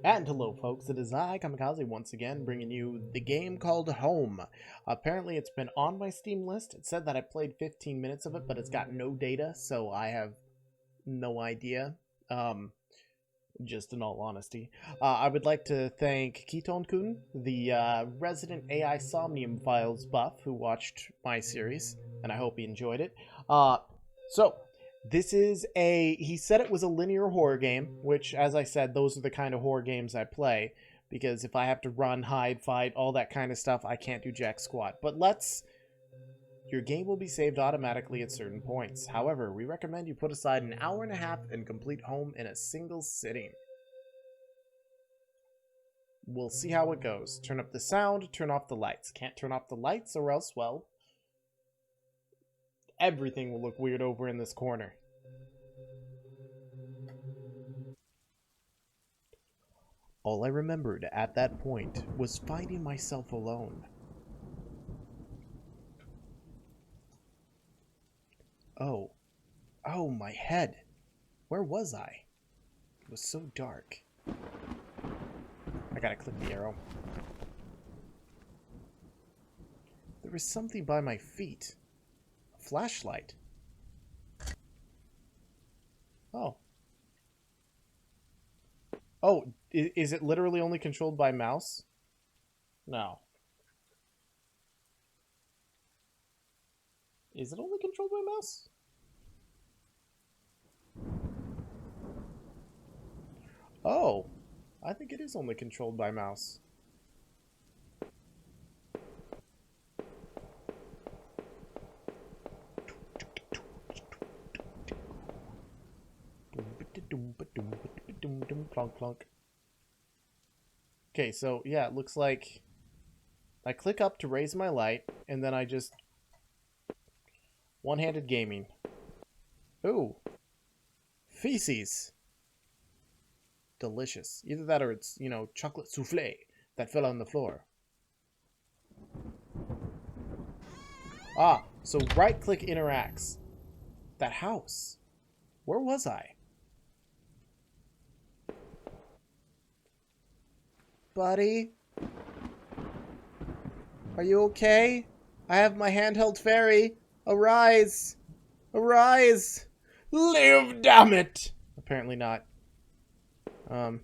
And hello, folks. It is I, Kamikaze, once again, bringing you the game called Home. Apparently, it's been on my Steam list. It said that I played 15 minutes of it, but it's got no data, so I have no idea. Um, just in all honesty. I would like to thank Ketone-kun, the resident AI Somnium Files buff who watched my series, and I hope he enjoyed it. So, this is he said it was a linear horror game, which, as I said, those are the kind of horror games I play, because if I have to run, hide, fight, all that kind of stuff, I can't do jack squat. But your game will be saved automatically at certain points. However, we recommend you put aside an hour and a half and complete Home in a single sitting. We'll see how it goes. Turn up the sound, turn off the lights. Can't turn off the lights or else, well, everything will look weird over in this corner. All I remembered at that point was finding myself alone. Oh, my head. Where was I? It was so dark. I gotta click the arrow. There was something by my feet. A flashlight. Oh. Oh, is it literally only controlled by mouse? No. Is it only controlled by mouse? Oh, I think it is only controlled by mouse. Clunk, clunk. Okay, so yeah, it looks like I click up to raise my light, and then I just one-handed gaming. Ooh, feces. Delicious. Either that or it's, chocolate souffle that fell on the floor. Ah, so right-click interacts. That house. Where was I? Buddy? Are you okay? I have my handheld fairy. Arise! Arise! Live, damn it! Apparently not. Do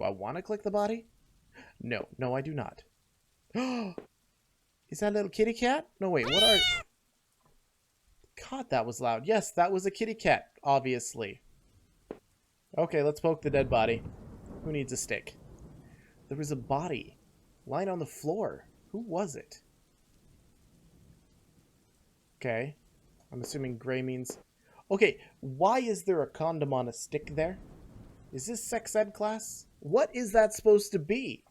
I want to click the body? No, I do not. Is that a little kitty cat? No, wait, what are... God, that was loud. Yes, that was a kitty cat, obviously. Okay, let's poke the dead body. Who needs a stick? There was a body lying on the floor. Who was it? Okay. I'm assuming gray means... Okay, why is there a condom on a stick there? Is this sex ed class? What is that supposed to be?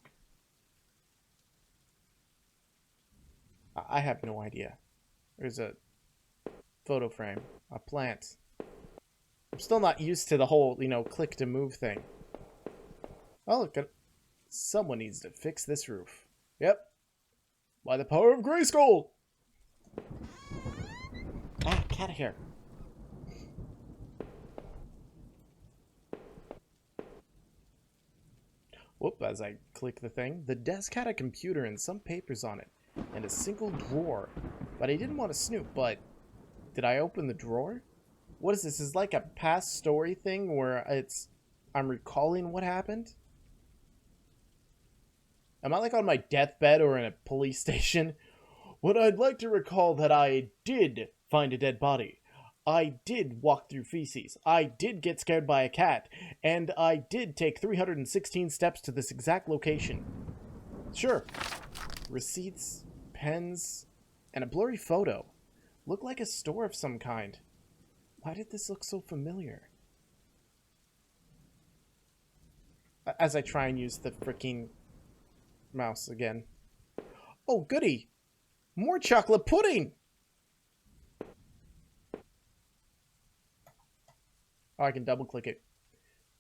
I have no idea. There's a photo frame. A plant. I'm still not used to the whole, click to move thing. Oh, look. Someone needs to fix this roof. Yep. By the power of Grayskull! Ah, cat hair. Whoop, as I click the thing. The desk had a computer and some papers on it, and a single drawer. But I didn't want to snoop, but... Did I open the drawer? What is this? Is like a past story thing where I'm recalling what happened? Am I like on my deathbed or in a police station? Well, I'd like to recall that I did find a dead body. I did walk through feces. I did get scared by a cat. And I did take 316 steps to this exact location. Sure. Receipts, pens, and a blurry photo. Look like a store of some kind. Why did this look so familiar? As I try and use the freaking mouse again. Oh, goody! More chocolate pudding! Oh, I can double click it.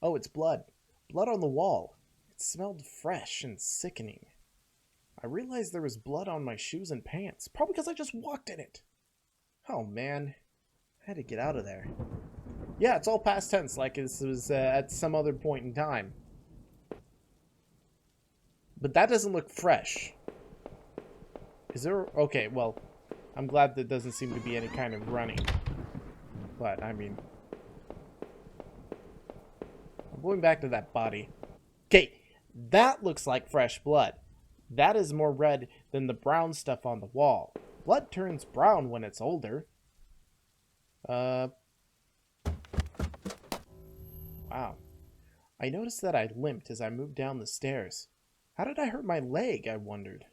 Oh, it's blood. Blood on the wall. It smelled fresh and sickening. I realized there was blood on my shoes and pants. Probably because I just walked in it. Oh, man. I had to get out of there. Yeah, it's all past tense, like this was at some other point in time. But that doesn't look fresh. Is there... Okay, well, I'm glad there doesn't seem to be any kind of running. But, I mean... I'm going back to that body. Okay, that looks like fresh blood. That is more red than the brown stuff on the wall. Blood turns brown when it's older. Wow. I noticed that I limped as I moved down the stairs. How did I hurt my leg, I wondered.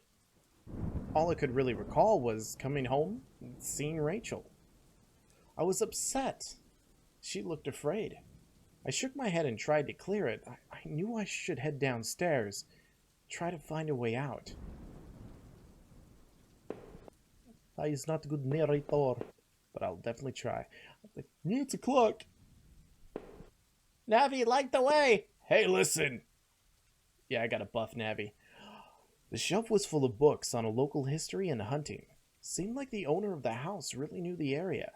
All I could really recall was coming home and seeing Rachel. I was upset. She looked afraid. I shook my head and tried to clear it. I knew I should head downstairs, try to find a way out. I is not a good narrator, but I'll definitely try. It's a clock. Navi, light the way! Hey, listen! Yeah, I got a buff Navi. The shelf was full of books on a local history and hunting. Seemed like the owner of the house really knew the area.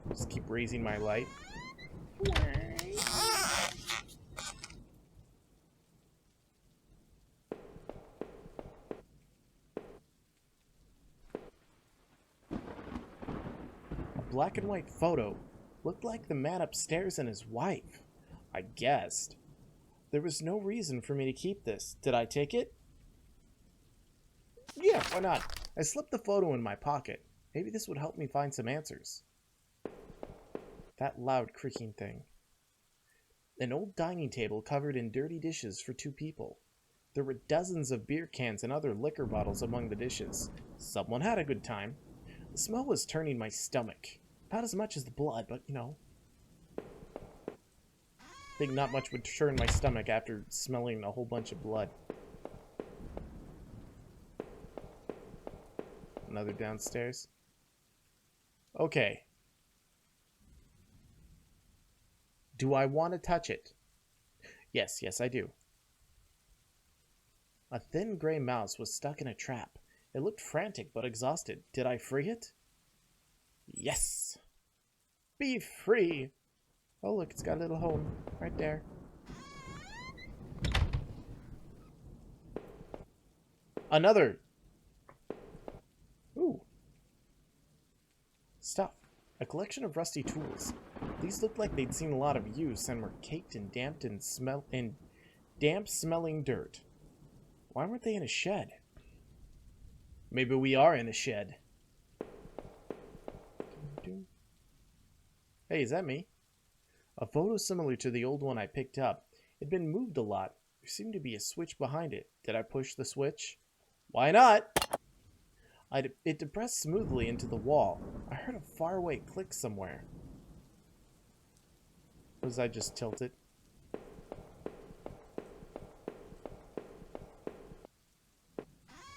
Just keep raising my light. A black and white photo. Looked like the man upstairs and his wife. I guessed. There was no reason for me to keep this. Did I take it? Yeah, why not? I slipped the photo in my pocket. Maybe this would help me find some answers. That loud creaking thing. An old dining table covered in dirty dishes for 2 people. There were dozens of beer cans and other liquor bottles among the dishes. Someone had a good time. The smell was turning my stomach. Not as much as the blood, but you know. I think not much would turn my stomach after smelling a whole bunch of blood. Another downstairs. Okay. Do I want to touch it? Yes, I do. A thin gray mouse was stuck in a trap. It looked frantic but exhausted. Did I free it? Yes! Be free! Oh, look, it's got a little home right there. Another! Ooh. Stuff. A collection of rusty tools. These looked like they'd seen a lot of use and were caked in damp smelling dirt. Why weren't they in a shed? Maybe we are in a shed. Hey, is that me? A photo similar to the old one I picked up. It'd been moved a lot. There seemed to be a switch behind it. Did I push the switch? Why not? It depressed smoothly into the wall. I heard a faraway click somewhere. Was I just tilted?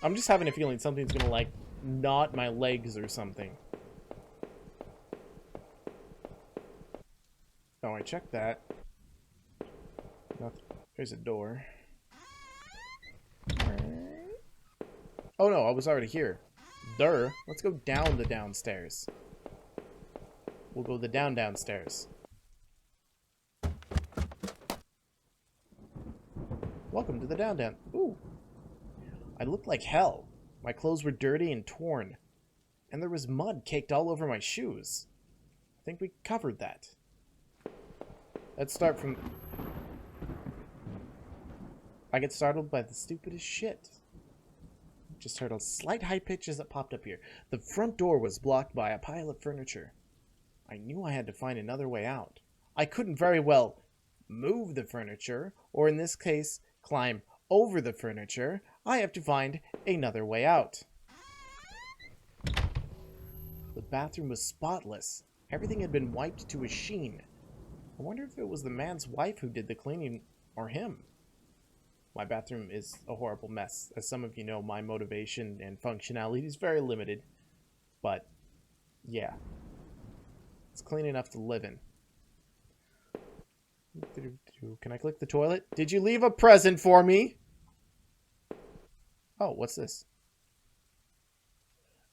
I'm just having a feeling something's gonna, like, knot my legs or something. Oh, I checked that. There's a door. Oh no, I was already here. Durr. Let's go down the downstairs. We'll go the downstairs. Welcome to the down. Ooh. I looked like hell. My clothes were dirty and torn. And there was mud caked all over my shoes. I think we covered that. Let's start from... I get startled by the stupidest shit. Just heard a slight high pitch as it popped up here. The front door was blocked by a pile of furniture. I knew I had to find another way out. I couldn't very well move the furniture, or in this case, climb over the furniture. I have to find another way out. The bathroom was spotless. Everything had been wiped to a sheen. I wonder if it was the man's wife who did the cleaning, or him. My bathroom is a horrible mess. As some of you know, my motivation and functionality is very limited. But, yeah. It's clean enough to live in. Can I click the toilet? Did you leave a present for me? Oh, what's this?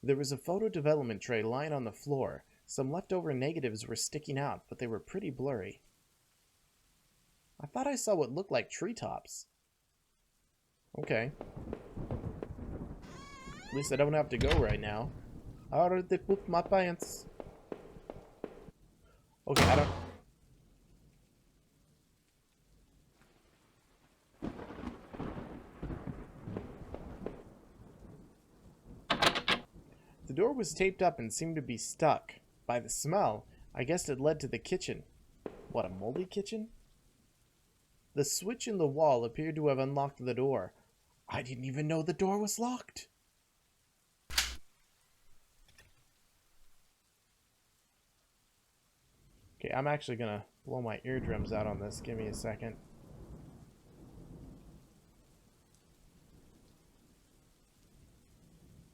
There was a photo development tray lying on the floor. Some leftover negatives were sticking out, but they were pretty blurry. I thought I saw what looked like treetops. Okay. At least I don't have to go right now. I already pooped my pants. Okay, I don't... The door was taped up and seemed to be stuck. By the smell, I guessed it led to the kitchen. What, a moldy kitchen? The switch in the wall appeared to have unlocked the door. I didn't even know the door was locked. Okay, I'm actually gonna blow my eardrums out on this. Give me a second.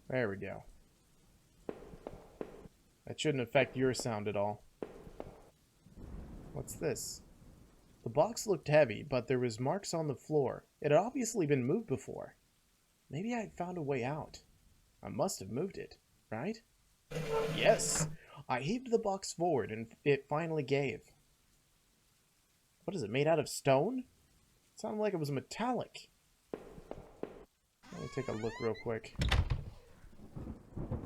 There we go. That shouldn't affect your sound at all. What's this? The box looked heavy, but there was marks on the floor. It had obviously been moved before. Maybe I had found a way out. I must have moved it, right? Yes! I heaved the box forward and it finally gave. What is it, made out of stone? It sounded like it was metallic. Let me take a look real quick.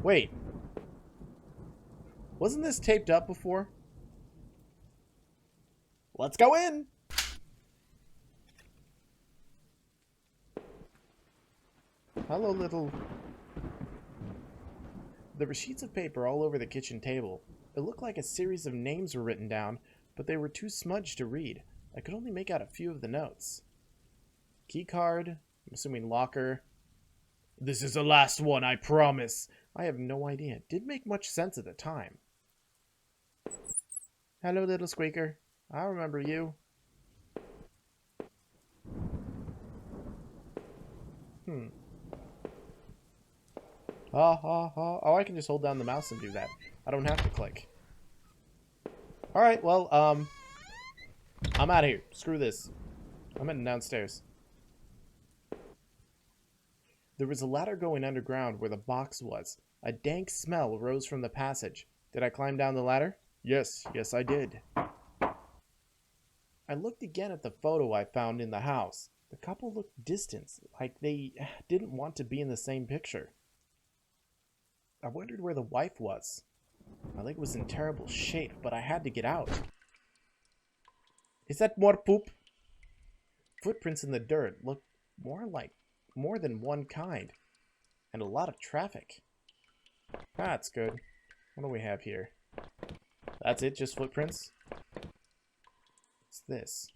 Wait. Wasn't this taped up before? Let's go in! Hello, little... There were sheets of paper all over the kitchen table. It looked like a series of names were written down, but they were too smudged to read. I could only make out a few of the notes. Key card, I'm assuming locker. This is the last one, I promise. I have no idea. It didn't make much sense at the time. Hello, little squeaker. I remember you. Ha ha ha. Oh, I can just hold down the mouse and do that. I don't have to click. Alright, well, I'm out of here. Screw this. I'm heading downstairs. There was a ladder going underground where the box was. A dank smell rose from the passage. Did I climb down the ladder? Yes, I did. I looked again at the photo I found in the house. The couple looked distant, like they didn't want to be in the same picture. I wondered where the wife was. My leg was in terrible shape, but I had to get out. Is that more poop? Footprints in the dirt looked more than one kind. And a lot of traffic. That's good. What do we have here? That's it, just footprints? What's this?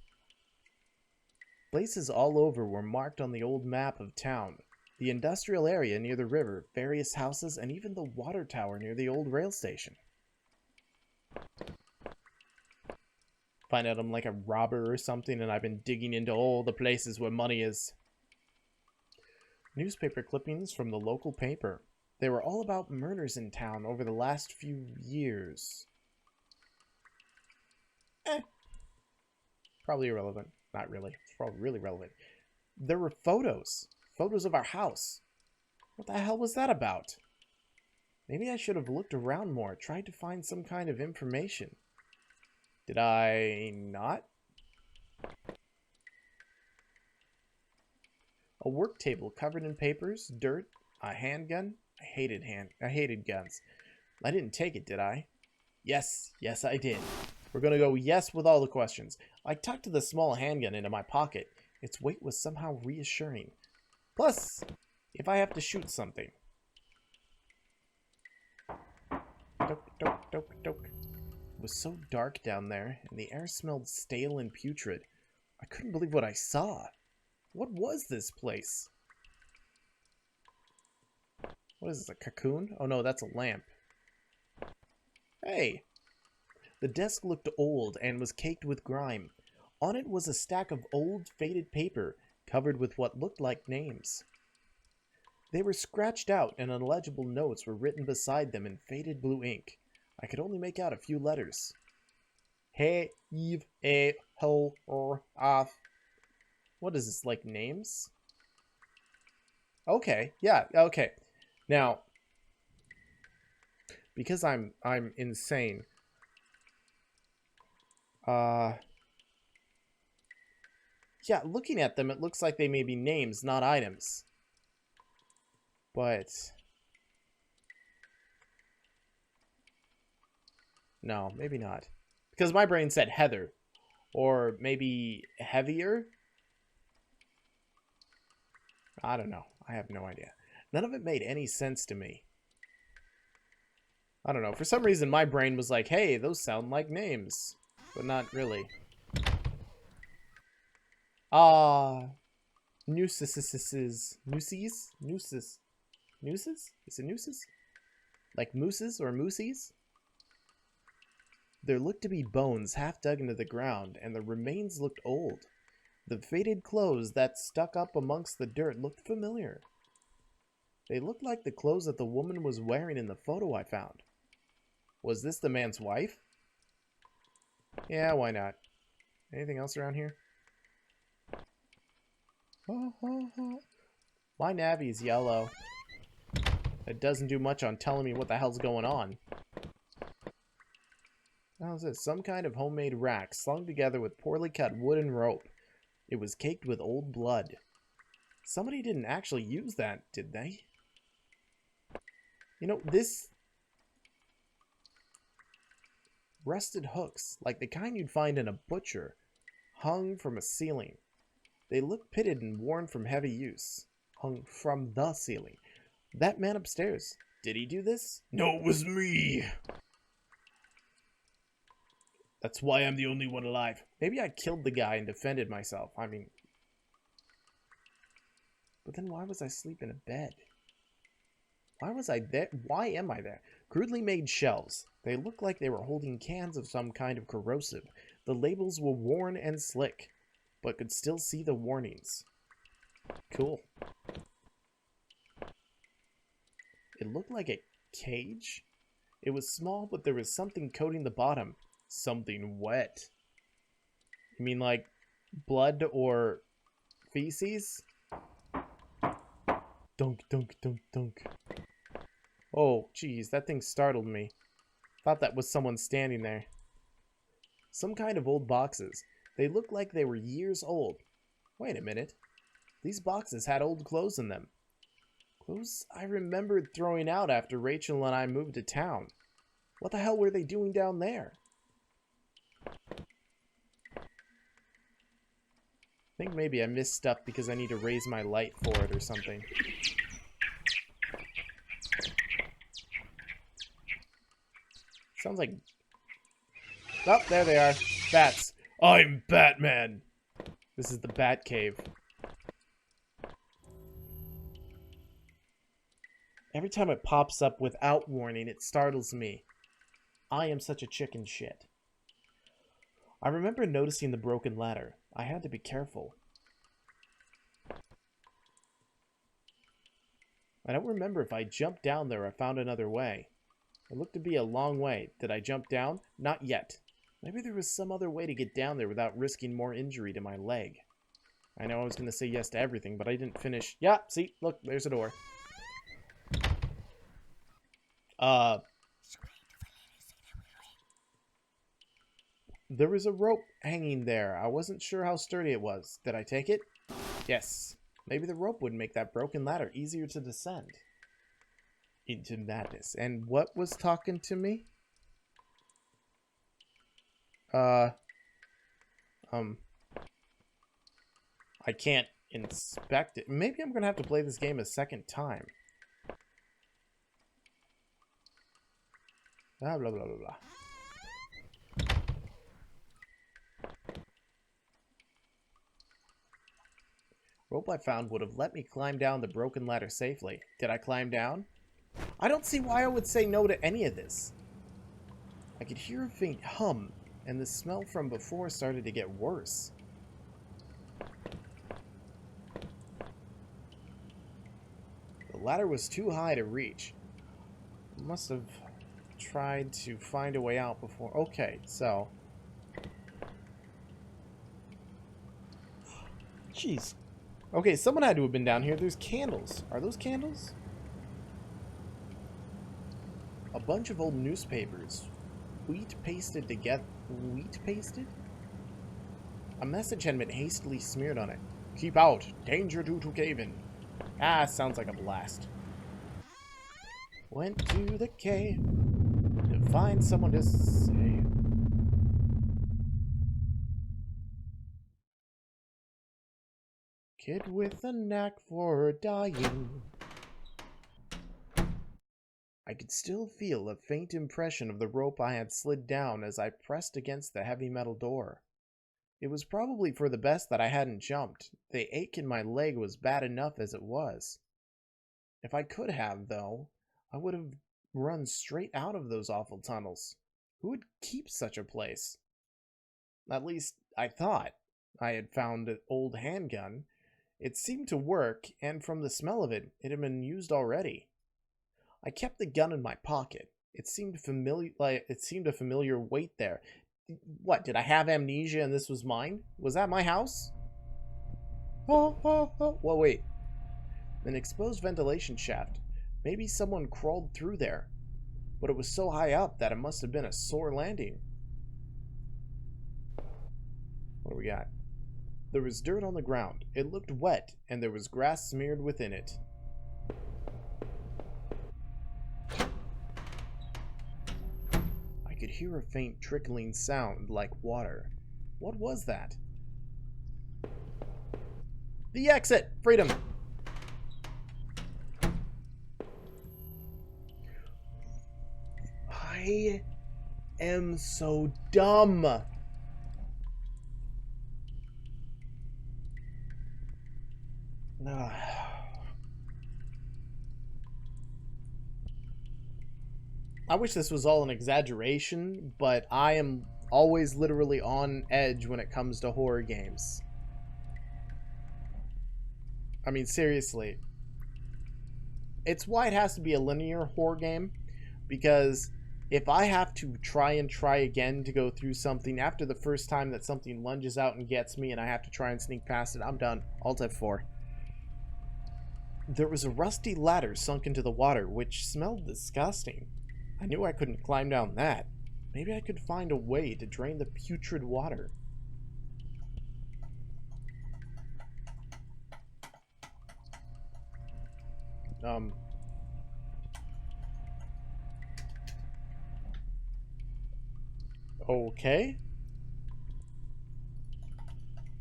Places all over were marked on the old map of town. The industrial area near the river, various houses, and even the water tower near the old rail station. Find out I'm like a robber or something and I've been digging into all the places where money is. Newspaper clippings from the local paper. They were all about murders in town over the last few years. Probably irrelevant. Not really. It's probably really relevant. There were photos. Photos of our house. What the hell was that about? Maybe I should have looked around more, tried to find some kind of information. Did I not? A work table covered in papers, dirt, a handgun. I hated guns. I didn't take it, did I? Yes, I did. We're gonna go yes with all the questions. I tucked the small handgun into my pocket. Its weight was somehow reassuring. Plus, if I have to shoot something. Doke, doke, doke, doke. It was so dark down there, and the air smelled stale and putrid. I couldn't believe what I saw. What was this place? What is this, a cocoon? Oh no, that's a lamp. Hey! The desk looked old and was caked with grime. On it was a stack of old, faded paper, covered with what looked like names. They were scratched out and illegible notes were written beside them in faded blue ink. I could only make out a few letters. He, Eve, A, Ho, or, Af. What is this, like names? Okay, yeah, okay. Now, because I'm insane. Yeah, looking at them, it looks like they may be names, not items. But... no, maybe not. Because my brain said Heather. Or maybe heavier? I don't know. I have no idea. None of it made any sense to me. I don't know. For some reason, my brain was like, hey, those sound like names. But not really. Nooses. Nooses? Nooses. Nooses? Is it nooses? Like mooses or moosies? There looked to be bones half dug into the ground, and the remains looked old. The faded clothes that stuck up amongst the dirt looked familiar. They looked like the clothes that the woman was wearing in the photo I found. Was this the man's wife? Yeah, why not? Anything else around here? My Navi's yellow. It doesn't do much on telling me what the hell's going on. How's this? Some kind of homemade rack slung together with poorly cut wood and rope. It was caked with old blood. Somebody didn't actually use that, did they? You know, this... rusted hooks, like the kind you'd find in a butcher, hung from a ceiling. They looked pitted and worn from heavy use. Hung from the ceiling. That man upstairs, did he do this? No, it was me! That's why I'm the only one alive. Maybe I killed the guy and defended myself. I mean... but then why was I asleep in a bed? Why was I there? Why am I there? Crudely made shelves. They looked like they were holding cans of some kind of corrosive. The labels were worn and slick, but could still see the warnings. Cool. It looked like a cage? It was small, but there was something coating the bottom. Something wet. You mean like blood or feces? Dunk, dunk, dunk, dunk. Oh, geez, that thing startled me. Thought that was someone standing there. Some kind of old boxes. They looked like they were years old. Wait a minute. These boxes had old clothes in them. Clothes I remembered throwing out after Rachel and I moved to town. What the hell were they doing down there? I think maybe I missed stuff because I need to raise my light for it or something. Sounds like... oh, there they are. Bats. I'm Batman. This is the Bat Cave. Every time it pops up without warning, it startles me. I am such a chicken shit. I remember noticing the broken ladder. I had to be careful. I don't remember if I jumped down there or found another way. It looked to be a long way. Did I jump down? Not yet. Maybe there was some other way to get down there without risking more injury to my leg. I know I was going to say yes to everything, but I didn't finish. Yeah, see? Look, there's a door. There was a rope hanging there. I wasn't sure how sturdy it was. Did I take it? Yes. Maybe the rope would make that broken ladder easier to descend. Into madness. And what was talking to me? I can't inspect it. Maybe I'm gonna have to play this game a second time. Blah, blah, blah, blah, blah. Rope I found would have let me climb down the broken ladder safely. Did I climb down? I don't see why I would say no to any of this. I could hear a faint hum, and the smell from before started to get worse. The ladder was too high to reach. I must have tried to find a way out before. Okay, so... jeez. Okay, someone had to have been down here. There's candles. Are those candles? A bunch of old newspapers. Wheat pasted together. Wheat pasted? A message had been hastily smeared on it. Keep out. Danger due to cave-in. Ah, sounds like a blast. Went to the cave to find someone to save. Kid with a knack for dying. I could still feel a faint impression of the rope I had slid down as I pressed against the heavy metal door. It was probably for the best that I hadn't jumped. The ache in my leg was bad enough as it was. If I could have, though, I would have run straight out of those awful tunnels. Who would keep such a place? At least, I thought. I had found an old handgun. It seemed to work, and from the smell of it, it had been used already. I kept the gun in my pocket. It seemed familiar, it seemed a familiar weight there. What, did I have amnesia and this was mine? Was that my house? Oh, oh, oh. Well, wait. An exposed ventilation shaft. Maybe someone crawled through there. But it was so high up that it must have been a sore landing. What do we got? There was dirt on the ground. It looked wet, and there was grass smeared within it. I could hear a faint trickling sound like water. What was that? The exit! Freedom! I am so dumb. I wish this was all an exaggeration, but I am always literally on edge when it comes to horror games. I mean, seriously. It's why it has to be a linear horror game, because if I have to try again to go through something after the first time that something lunges out and gets me and I have to try and sneak past it, I'm done. Alt F4. There was a rusty ladder sunk into the water, which smelled disgusting. I knew I couldn't climb down that. Maybe I could find a way to drain the putrid water. Okay.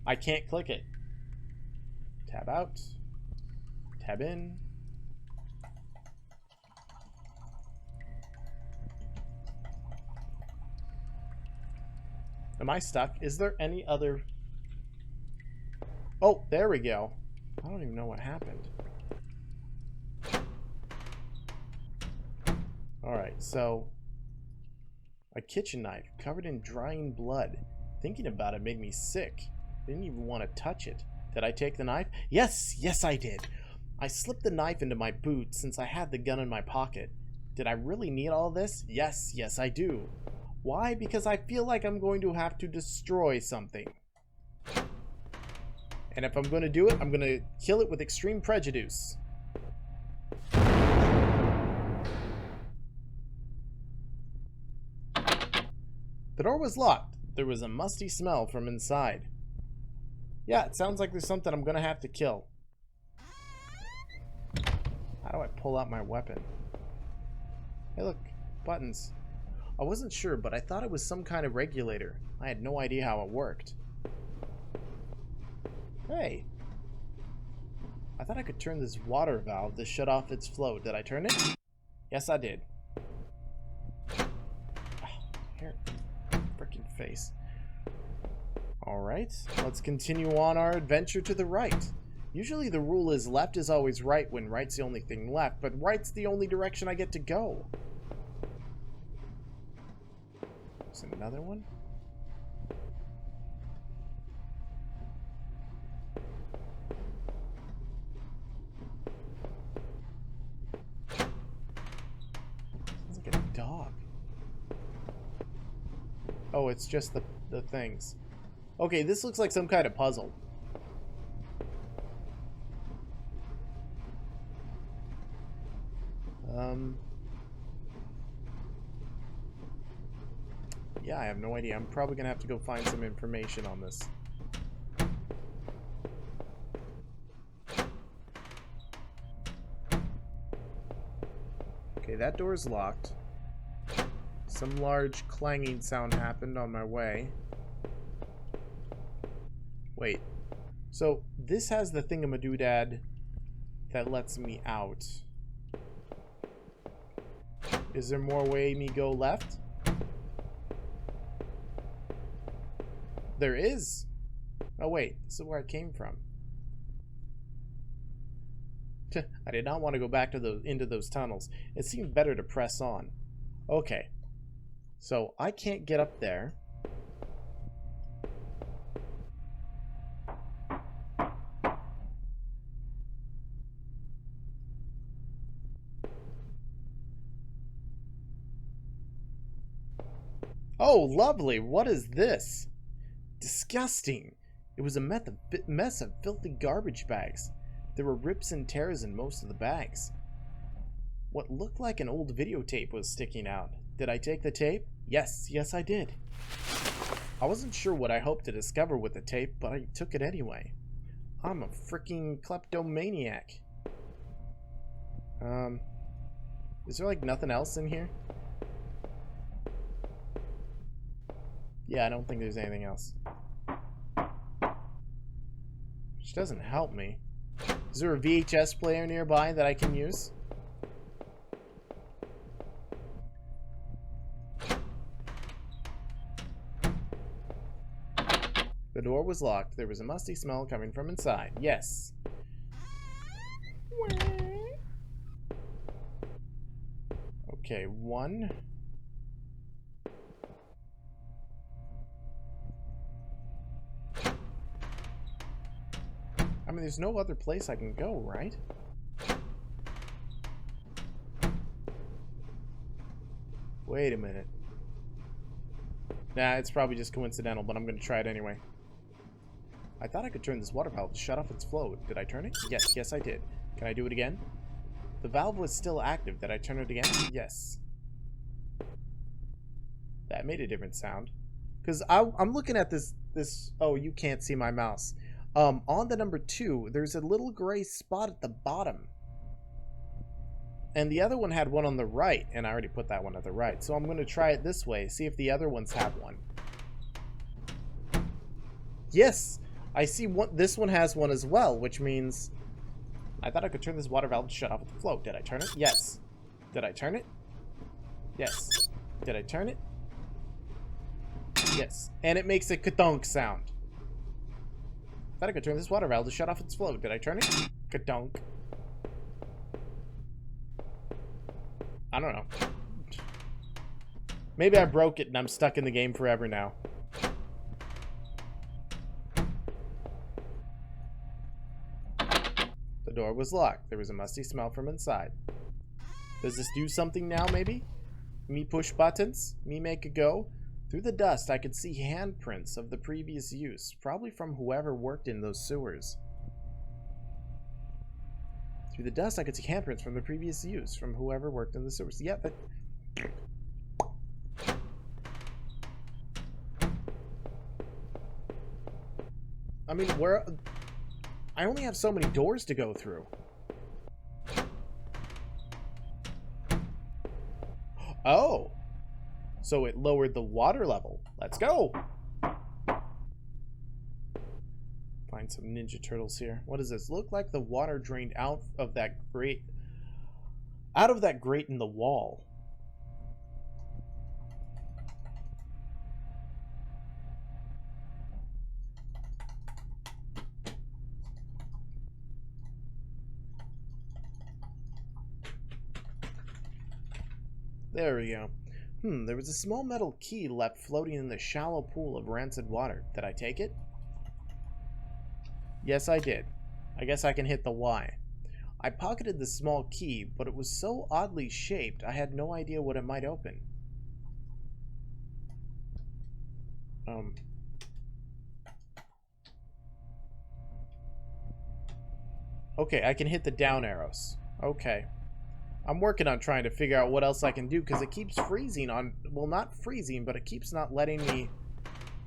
I can't click it. Tab out. Tab in. Am I stuck? Is there any other... Oh, there we go. I don't even know what happened. Alright, so... a kitchen knife covered in drying blood. Thinking about it made me sick. Didn't even want to touch it. Did I take the knife? Yes, yes I did. I slipped the knife into my boot since I had the gun in my pocket. Did I really need all this? Yes, yes I do. Why? Because I feel like I'm going to have to destroy something. And if I'm going to do it, I'm going to kill it with extreme prejudice. The door was locked. There was a musty smell from inside. Yeah, it sounds like there's something I'm going to have to kill. How do I pull out my weapon? Hey look, buttons. I wasn't sure, but I thought it was some kind of regulator. I had no idea how it worked. Hey. I thought I could turn this water valve to shut off its flow. Did I turn it? Yes, I did. Here. Frickin' face. Alright, let's continue on our adventure to the right. Usually the rule is left is always right when right's the only thing left, but right's the only direction I get to go. There's another one. Sounds like a dog. Oh, it's just the things. Okay, this looks like some kind of puzzle. Yeah, I have no idea. I'm probably gonna have to go find some information on this. Okay, that door is locked. Some large clanging sound happened on my way. Wait. So, this has the thingamadoodad that lets me out. Is there more way me go left? There is. Oh wait, this is where I came from. I did not want to go back to into those tunnels. It seemed better to press on. Okay. So I can't get up there. Oh, lovely. What is this? Disgusting. It was a mess of filthy garbage bags. There were rips and tears in most of the bags. What looked like an old videotape was sticking out. Did I take the tape? Yes, I did. I wasn't sure what I hoped to discover with the tape, but I took it anyway. I'm a freaking kleptomaniac. Is there like nothing else in here? Yeah, I don't think there's anything else. Which doesn't help me. Is there a VHS player nearby that I can use? The door was locked. There was a musty smell coming from inside. Yes. Okay, one. I mean, there's no other place I can go, right? Wait a minute. Nah, it's probably just coincidental, but I'm going to try it anyway. I thought I could turn this water valve to shut off its flow. Did I turn it? Yes, I did. Can I do it again? The valve was still active. Did I turn it again? Yes. That made a different sound. Because I'm looking at this... Oh, you can't see my mouse. On the number 2, there's a little gray spot at the bottom. And the other one had one on the right, and I already put that one at the right. So I'm going to try it this way, see if the other ones have one. Yes! I see this one has one as well, which means... I thought I could turn this water valve to shut off at the flow. Did I turn it? Yes. Did I turn it? Yes. Did I turn it? Yes. And it makes a ka-dunk sound. I thought I could turn this water valve to shut off its flow. Did I turn it? Ka-dunk. I don't know. Maybe I broke it and I'm stuck in the game forever now. The door was locked. There was a musty smell from inside. Does this do something now, maybe? Me push buttons? Me make a go? Through the dust, I could see handprints of the previous use, probably from whoever worked in those sewers. Through the dust, I could see handprints from the previous use, from whoever worked in the sewers. Yeah, but... I mean, where... I only have so many doors to go through. Oh! So it lowered the water level. Let's go! Find some Ninja Turtles here. What does this look like? The water drained out of that grate. Out of that grate in the wall. There we go. There was a small metal key left floating in the shallow pool of rancid water. Did I take it? Yes, I did. I guess I can hit the Y. I pocketed the small key, but it was so oddly shaped, I had no idea what it might open. Okay, I can hit the down arrows. Okay. I'm working on trying to figure out what else I can do, because it keeps freezing on... Well, not freezing, but it keeps not letting me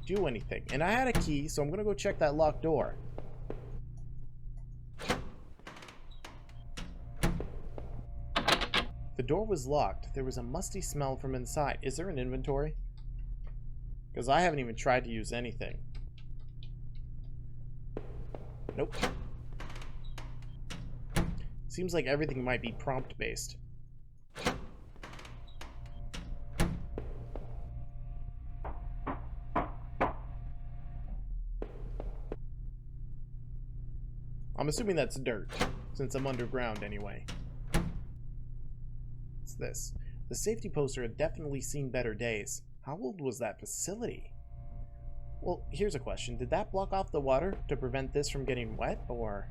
do anything. And I had a key, so I'm going to go check that locked door. The door was locked. There was a musty smell from inside. Is there an inventory? Because I haven't even tried to use anything. Nope. Seems like everything might be prompt-based. I'm assuming that's dirt, since I'm underground anyway. What's this? The safety poster had definitely seen better days. How old was that facility? Well, here's a question. Did that block off the water to prevent this from getting wet, or...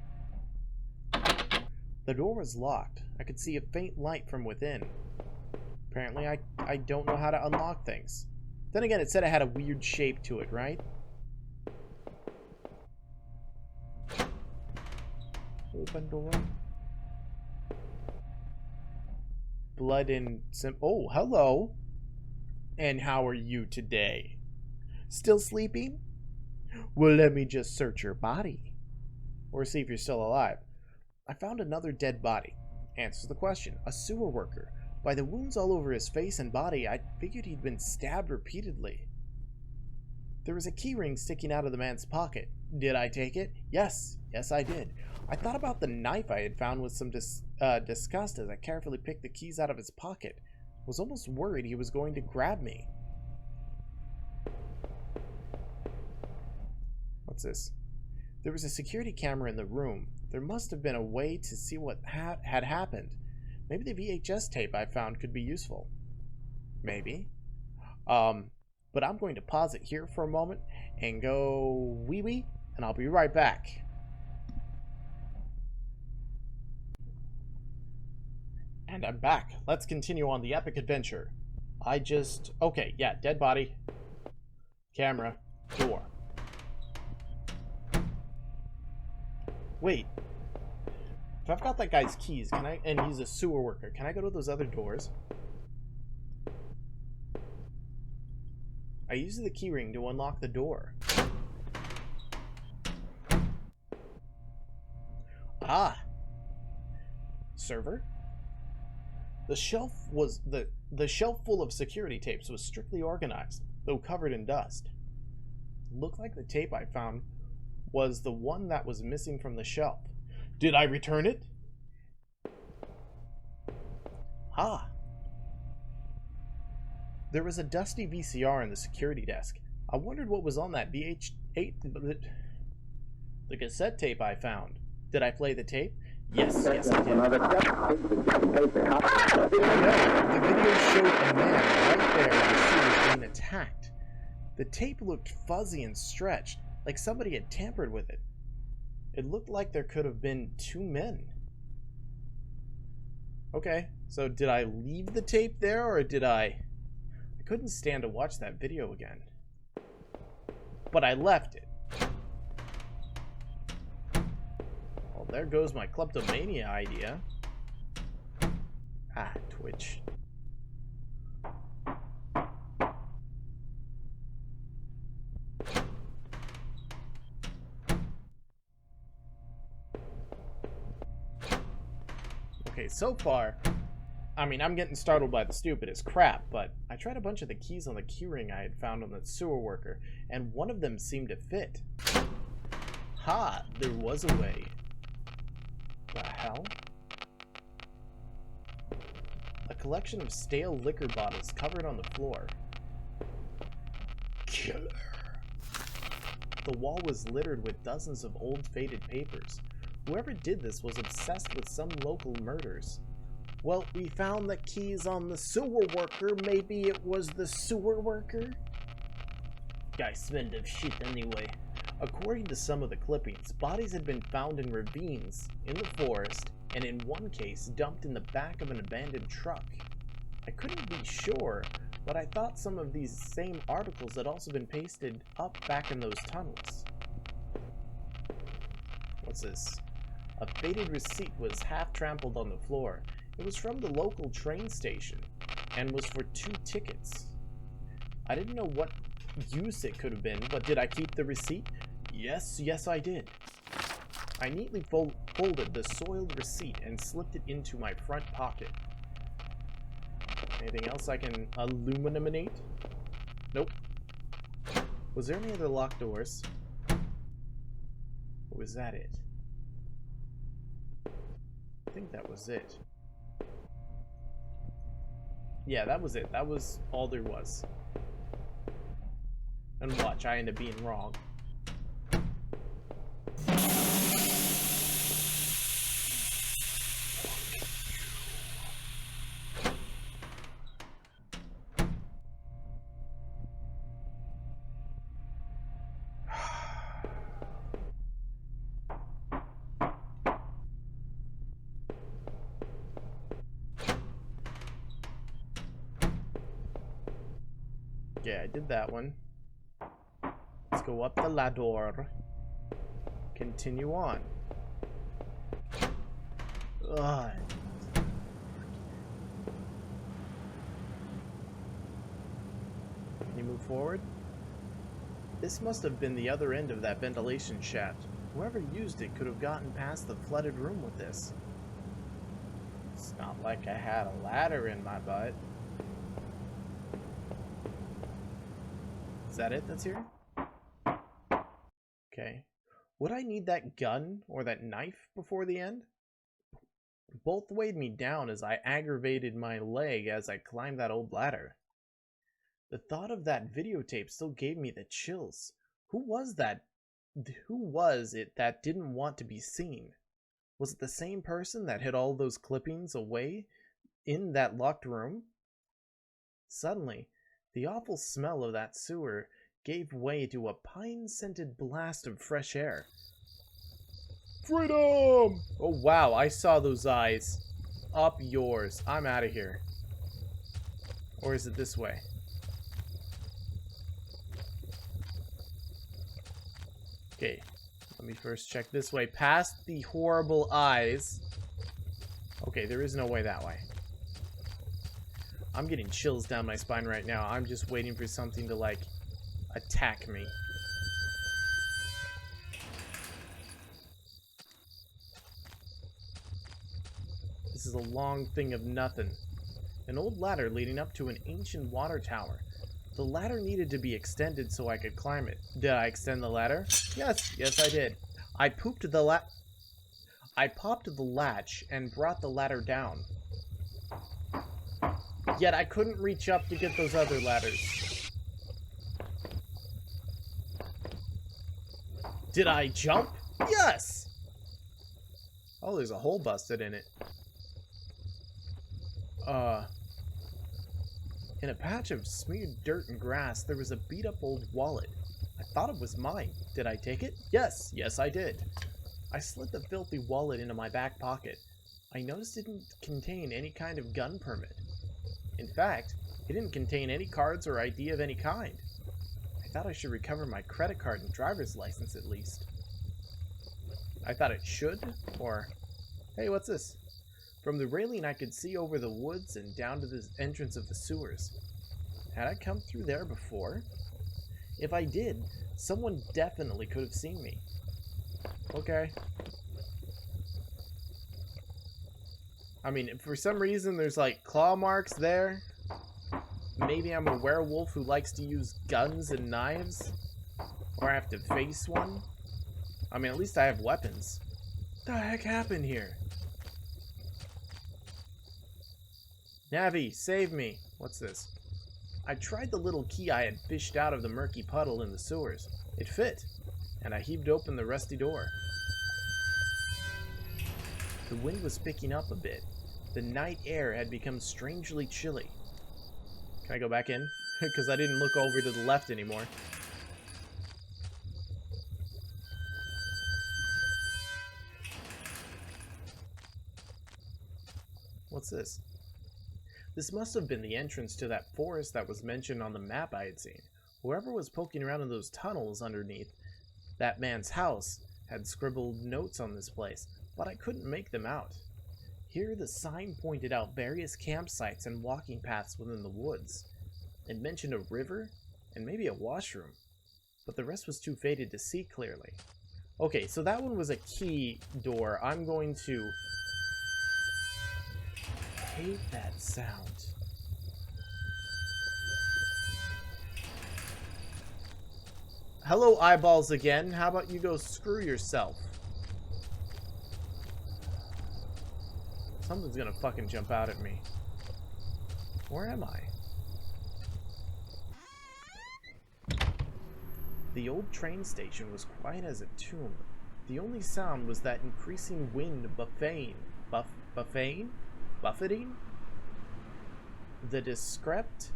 The door was locked. I could see a faint light from within. Apparently, I don't know how to unlock things. Then again, it said it had a weird shape to it, right? Open door. Blood in some... Oh, hello. And how are you today? Still sleeping? Well, let me just search your body. Or see if you're still alive. I found another dead body. Answers the question. A sewer worker. By the wounds all over his face and body, I figured he'd been stabbed repeatedly. There was a keyring sticking out of the man's pocket. Did I take it? Yes. Yes, I did. I thought about the knife I had found with some disgust as I carefully picked the keys out of his pocket. Was almost worried he was going to grab me. What's this? There was a security camera in the room. There must have been a way to see what had happened. Maybe the VHS tape I found could be useful. Maybe. But I'm going to pause it here for a moment and go wee-wee, and I'll be right back. And I'm back. Let's continue on the epic adventure. Okay, yeah, dead body. Camera. Door. Wait. If I've got that guy's keys, and he's a sewer worker, can I go to those other doors? I used the keyring to unlock the door. Ah. Server? The shelf full of security tapes was strictly organized, though covered in dust. Looked like the tape I found was the one that was missing from the shelf. Did I return it? Ah. There was a dusty VCR in the security desk. I wondered what was on that VH8, the cassette tape I found. Did I play the tape? Yes, I did. No, the video showed a man right there in the sewer being attacked. The tape looked fuzzy and stretched, like somebody had tampered with it. It looked like there could have been two men. Okay, so did I leave the tape there, or did I couldn't stand to watch that video again. But I left it. Well, there goes my kleptomania idea. Ah, Twitch. Okay, so far, I mean, I'm getting startled by the stupidest crap, but I tried a bunch of the keys on the keyring I had found on the sewer worker, and one of them seemed to fit. Ha! There was a way. The hell? A collection of stale liquor bottles covered on the floor. Killer. The wall was littered with dozens of old faded papers. Whoever did this was obsessed with some local murders. Well, we found the keys on the sewer worker. Maybe it was the sewer worker? Guy smelled of shit anyway. According to some of the clippings, bodies had been found in ravines, in the forest, and in one case dumped in the back of an abandoned truck. I couldn't be sure, but I thought some of these same articles had also been pasted up back in those tunnels. What's this? A faded receipt was half trampled on the floor. It was from the local train station, and was for 2 tickets. I didn't know what use it could have been, but did I keep the receipt? Yes, I did. I neatly folded the soiled receipt and slipped it into my front pocket. Anything else I can illuminate? Nope. Was there any other locked doors? Or was that it? I think that was it. Yeah, that was it. That was all there was. And watch, I end up being wrong. Yeah, I did that one. Let's go up the ladder. Continue on. Ugh. Can you move forward? This must have been the other end of that ventilation shaft. Whoever used it could have gotten past the flooded room with this. It's not like I had a ladder in my butt. Is that it that's here? Okay. Would I need that gun or that knife before the end? Both weighed me down as I aggravated my leg as I climbed that old ladder. The thought of that videotape still gave me the chills. Who was that? Who was it that didn't want to be seen? Was it the same person that hid all those clippings away in that locked room? Suddenly, the awful smell of that sewer gave way to a pine-scented blast of fresh air. Freedom! Oh wow, I saw those eyes. Up yours. I'm out of here. Or is it this way? Okay, let me first check this way. Past the horrible eyes. Okay, there is no way that way. I'm getting chills down my spine right now. I'm just waiting for something to, like, attack me. This is a long thing of nothing. An old ladder leading up to an ancient water tower. The ladder needed to be extended so I could climb it. Did I extend the ladder? Yes, I did. I popped the latch and brought the ladder down. Yet I couldn't reach up to get those other ladders. Did I jump? Yes! Oh, there's a hole busted in it. In a patch of smeared dirt and grass, there was a beat-up old wallet. I thought it was mine. Did I take it? Yes, I did. I slid the filthy wallet into my back pocket. I noticed it didn't contain any kind of gun permit. In fact, it didn't contain any cards or ID of any kind. I thought I should recover my credit card and driver's license at least. I thought it should, or... Hey, what's this? From the railing I could see over the woods and down to the entrance of the sewers. Had I come through there before? If I did, someone definitely could have seen me. Okay. I mean, if for some reason there's like claw marks there. Maybe I'm a werewolf who likes to use guns and knives. Or I have to face one. I mean, at least I have weapons. What the heck happened here? Navi, save me. What's this? I tried the little key I had fished out of the murky puddle in the sewers. It fit, and I heaved open the rusty door. The wind was picking up a bit. The night air had become strangely chilly. Can I go back in? Because I didn't look over to the left anymore. What's this? This must have been the entrance to that forest that was mentioned on the map I had seen. Whoever was poking around in those tunnels underneath that man's house had scribbled notes on this place, but I couldn't make them out. Here the sign pointed out various campsites and walking paths within the woods. It mentioned a river and maybe a washroom, but the rest was too faded to see clearly. Okay, so that one was a key door. I'm going to... hate that sound. Hello, eyeballs again. How about you go screw yourself? Something's gonna fucking jump out at me. Where am I? The old train station was quiet as a tomb. The only sound was that increasing wind buffeting? The discrepit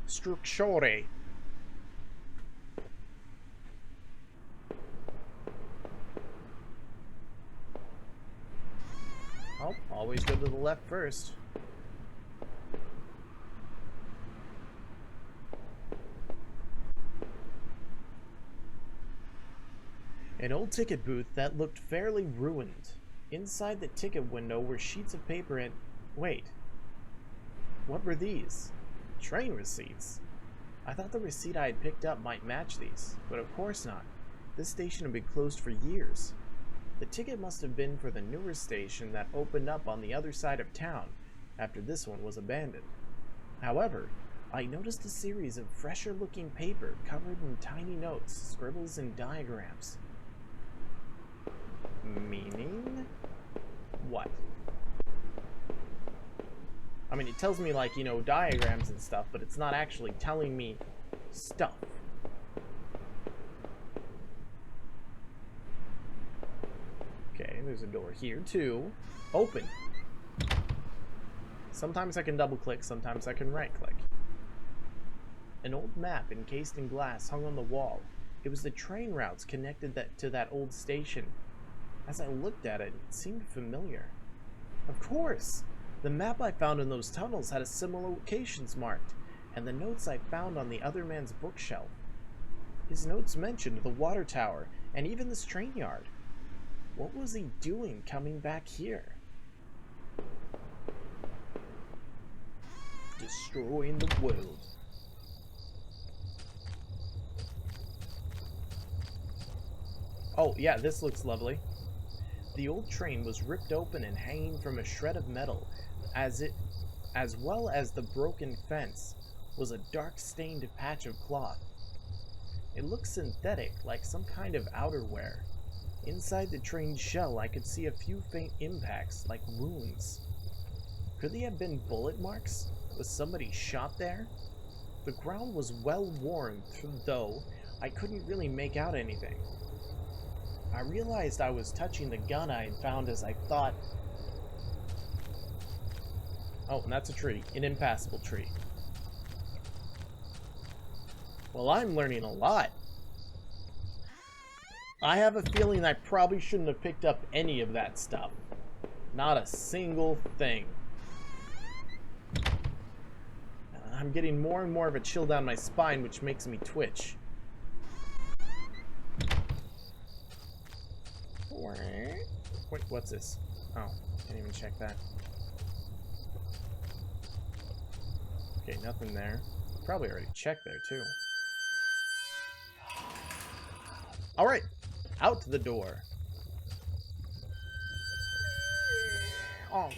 structure. Oh, always go to the left first. An old ticket booth that looked fairly ruined. Inside the ticket window were sheets of paper and... Wait. What were these? Train receipts. I thought the receipt I had picked up might match these, but of course not. This station had been closed for years. The ticket must have been for the newer station that opened up on the other side of town after this one was abandoned. However, I noticed a series of fresher looking paper covered in tiny notes, scribbles, and diagrams. Meaning? What? I mean, it tells me, like, you know, diagrams and stuff, but it's not actually telling me stuff. Okay, there's a door here, too. Open. Sometimes I can double-click, sometimes I can right-click. An old map encased in glass hung on the wall. It was the train routes connected to that old station. As I looked at it, it seemed familiar. Of course! The map I found in those tunnels had a similar locations marked, and the notes I found on the other man's bookshelf. His notes mentioned the water tower, and even this train yard. What was he doing coming back here? Destroying the world. Oh, yeah, this looks lovely. The old train was ripped open and hanging from a shred of metal, as well as the broken fence, was a dark-stained patch of cloth. It looked synthetic, like some kind of outerwear. Inside the train's shell, I could see a few faint impacts, like wounds. Could they have been bullet marks? Was somebody shot there? The ground was well worn, though I couldn't really make out anything. I realized I was touching the gun I had found as I thought... Oh, and that's a tree. An impassable tree. Well, I'm learning a lot. I have a feeling I probably shouldn't have picked up any of that stuff. Not a single thing. I'm getting more and more of a chill down my spine, which makes me twitch. Wait, what's this? Oh, can't even check that. Okay, nothing there. Probably already checked there, too. Alright, out the door. Oh,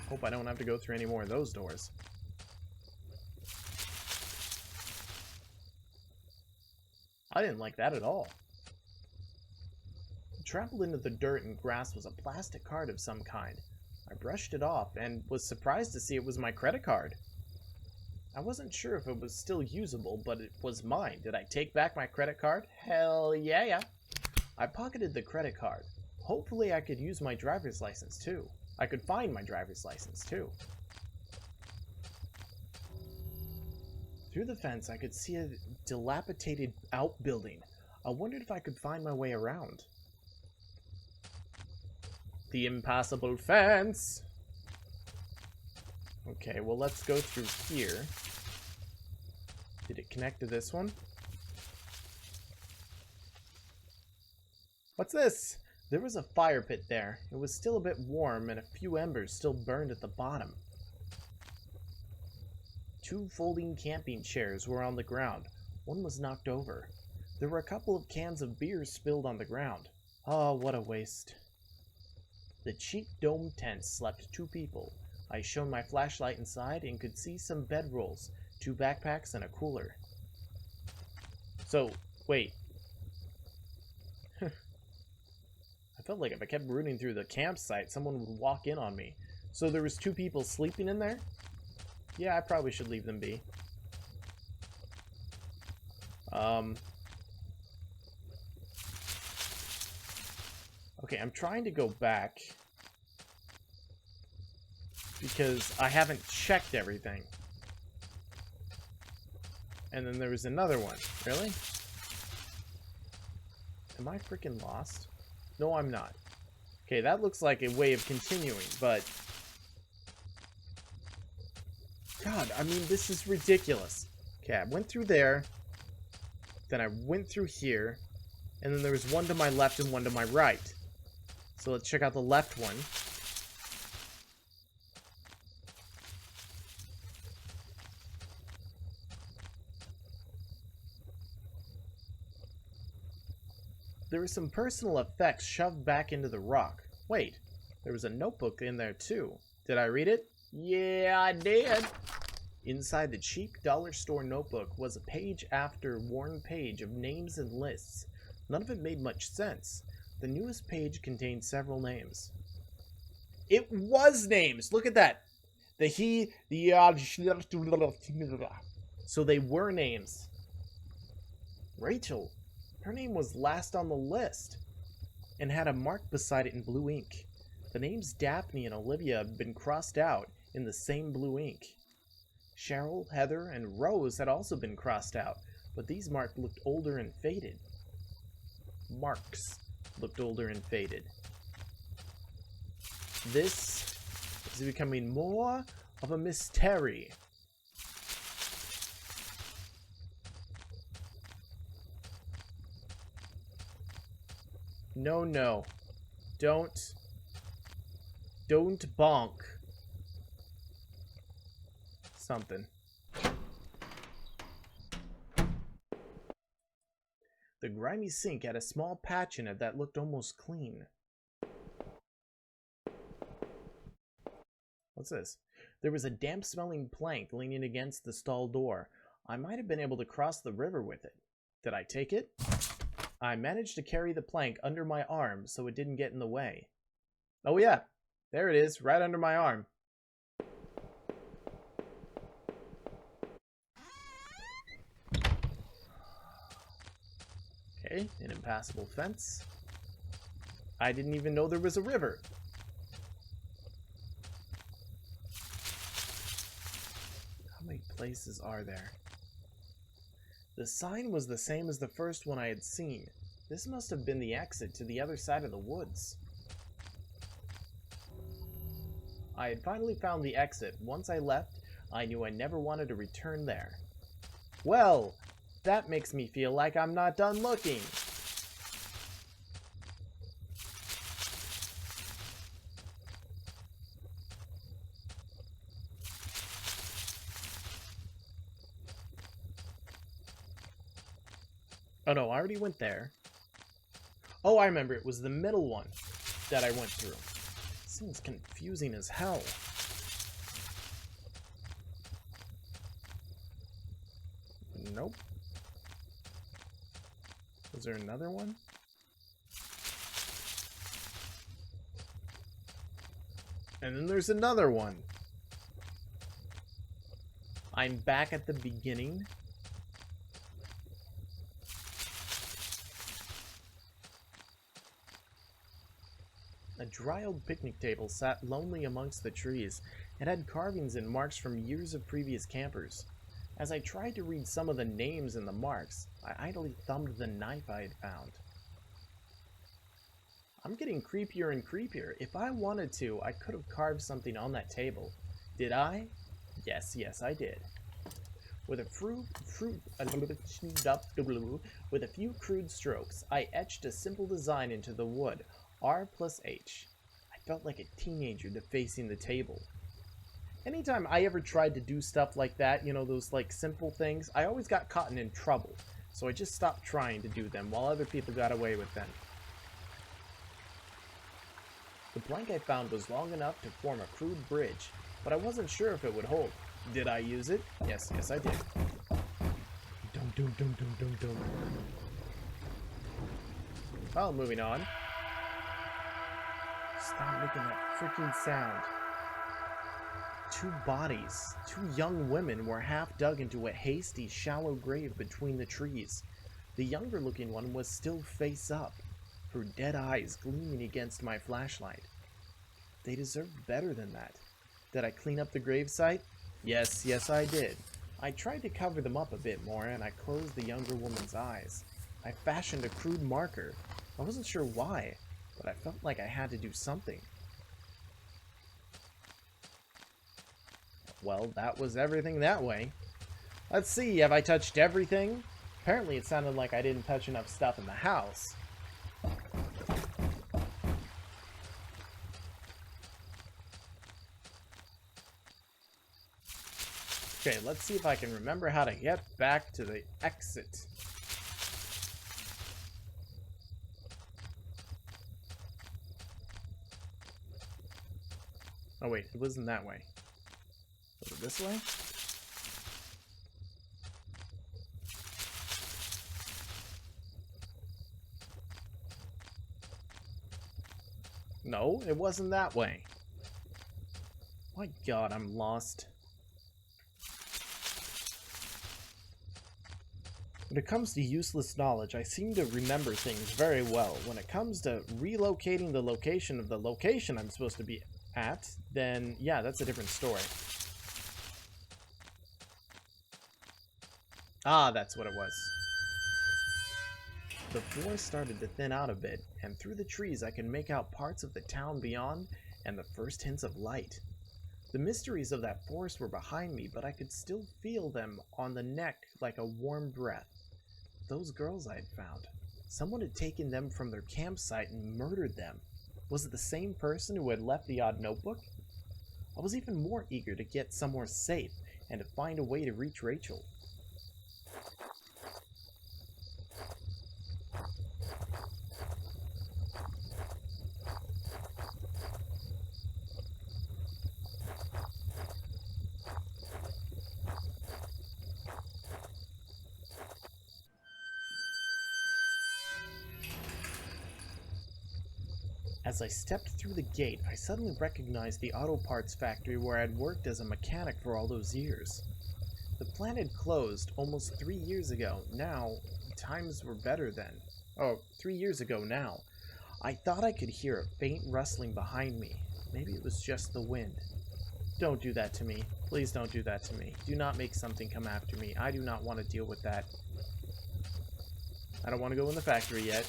hope I don't have to go through any more of those doors. I didn't like that at all. Trampled into the dirt and grass was a plastic card of some kind. I brushed it off and was surprised to see it was my credit card. I wasn't sure if it was still usable, but it was mine. Did I take back my credit card? Hell yeah. I pocketed the credit card. Hopefully I could use my driver's license too. I could find my driver's license too. Through the fence I could see a dilapidated outbuilding. I wondered if I could find my way around. The impassable fence. Okay, well, let's go through here. Did it connect to this one? What's this? There was a fire pit there. It was still a bit warm, and a few embers still burned at the bottom. 2 folding camping chairs were on the ground. One was knocked over. There were a couple of cans of beer spilled on the ground. Oh, what a waste. The cheap dome tent slept 2 people. I shone my flashlight inside and could see some bedrolls, 2 backpacks, and a cooler. So, wait. I felt like if I kept rooting through the campsite, someone would walk in on me. So there was 2 people sleeping in there? Yeah, I probably should leave them be. Okay, I'm trying to go back because I haven't checked everything. And then there was another one. Really? Am I freaking lost? No, I'm not. Okay, that looks like a way of continuing, but... God, I mean, this is ridiculous. Okay, I went through there. Then I went through here. And then there was one to my left and one to my right. So let's check out the left one. There were some personal effects shoved back into the rock. Wait, there was a notebook in there too. Did I read it? Yeah, I did. Inside the cheap dollar store notebook was a page after worn page of names and lists. None of it made much sense. The newest page contained several names. It was names! Look at that! So they were names. Rachel. Her name was last on the list and had a mark beside it in blue ink. The names Daphne and Olivia had been crossed out in the same blue ink. Cheryl, Heather, and Rose had also been crossed out, but these marks looked older and faded. This is becoming more of a mystery. No, no. Don't bonk. Something. The grimy sink had a small patch in it that looked almost clean. What's this? There was a damp-smelling plank leaning against the stall door. I might have been able to cross the river with it. Did I take it? I managed to carry the plank under my arm so it didn't get in the way. Oh yeah, there it is, right under my arm. Okay, an impassable fence. I didn't even know there was a river. How many places are there? The sign was the same as the first one I had seen. This must have been the exit to the other side of the woods. I had finally found the exit. Once I left, I knew I never wanted to return there. Well, that makes me feel like I'm not done looking. Oh no, I already went there. Oh, I remember. It was the middle one that I went through. This thing's confusing as hell. Nope. Was there another one? And then there's another one. I'm back at the beginning. A dry old picnic table sat lonely amongst the trees. It had carvings and marks from years of previous campers. As I tried to read some of the names and the marks, I idly thumbed the knife I had found. I'm getting creepier and creepier. If I wanted to, I could have carved something on that table. Did I? Yes, I did. With a few crude strokes, I etched a simple design into the wood. R+H. I felt like a teenager defacing the table. Anytime I ever tried to do stuff like that, you know, those like simple things, I always got caught in trouble. So I just stopped trying to do them while other people got away with them. The plank I found was long enough to form a crude bridge, but I wasn't sure if it would hold. Did I use it? Yes, I did. Well, moving on. Stop making that freaking sound. Two bodies, two young women, were half dug into a hasty, shallow grave between the trees. The younger looking one was still face up, her dead eyes gleaming against my flashlight. They deserved better than that. Did I clean up the gravesite? Yes, I did. I tried to cover them up a bit more, and I closed the younger woman's eyes. I fashioned a crude marker. I wasn't sure why, but I felt like I had to do something. Well, that was everything that way. Let's see, have I touched everything? Apparently it sounded like I didn't touch enough stuff in the house. Okay, let's see if I can remember how to get back to the exit. Oh wait, it wasn't that way. Was it this way? No, it wasn't that way. My god, I'm lost. When it comes to useless knowledge, I seem to remember things very well. When it comes to relocating the location of the location I'm supposed to be at, then yeah, that's a different story. Ah, that's what it was. The forest started to thin out a bit, and through the trees I could make out parts of the town beyond and the first hints of light. The mysteries of that forest were behind me, but I could still feel them on the neck like a warm breath. Those girls I had found. Someone had taken them from their campsite and murdered them. Was it the same person who had left the odd notebook? I was even more eager to get somewhere safe and to find a way to reach Rachel. As I stepped through the gate, I suddenly recognized the auto parts factory where I had worked as a mechanic for all those years. The plant had closed almost 3 years ago. Now, times were better then. Oh, 3 years ago now. I thought I could hear a faint rustling behind me. Maybe it was just the wind. Don't do that to me. Please don't do that to me. Do not make something come after me. I do not want to deal with that. I don't want to go in the factory yet.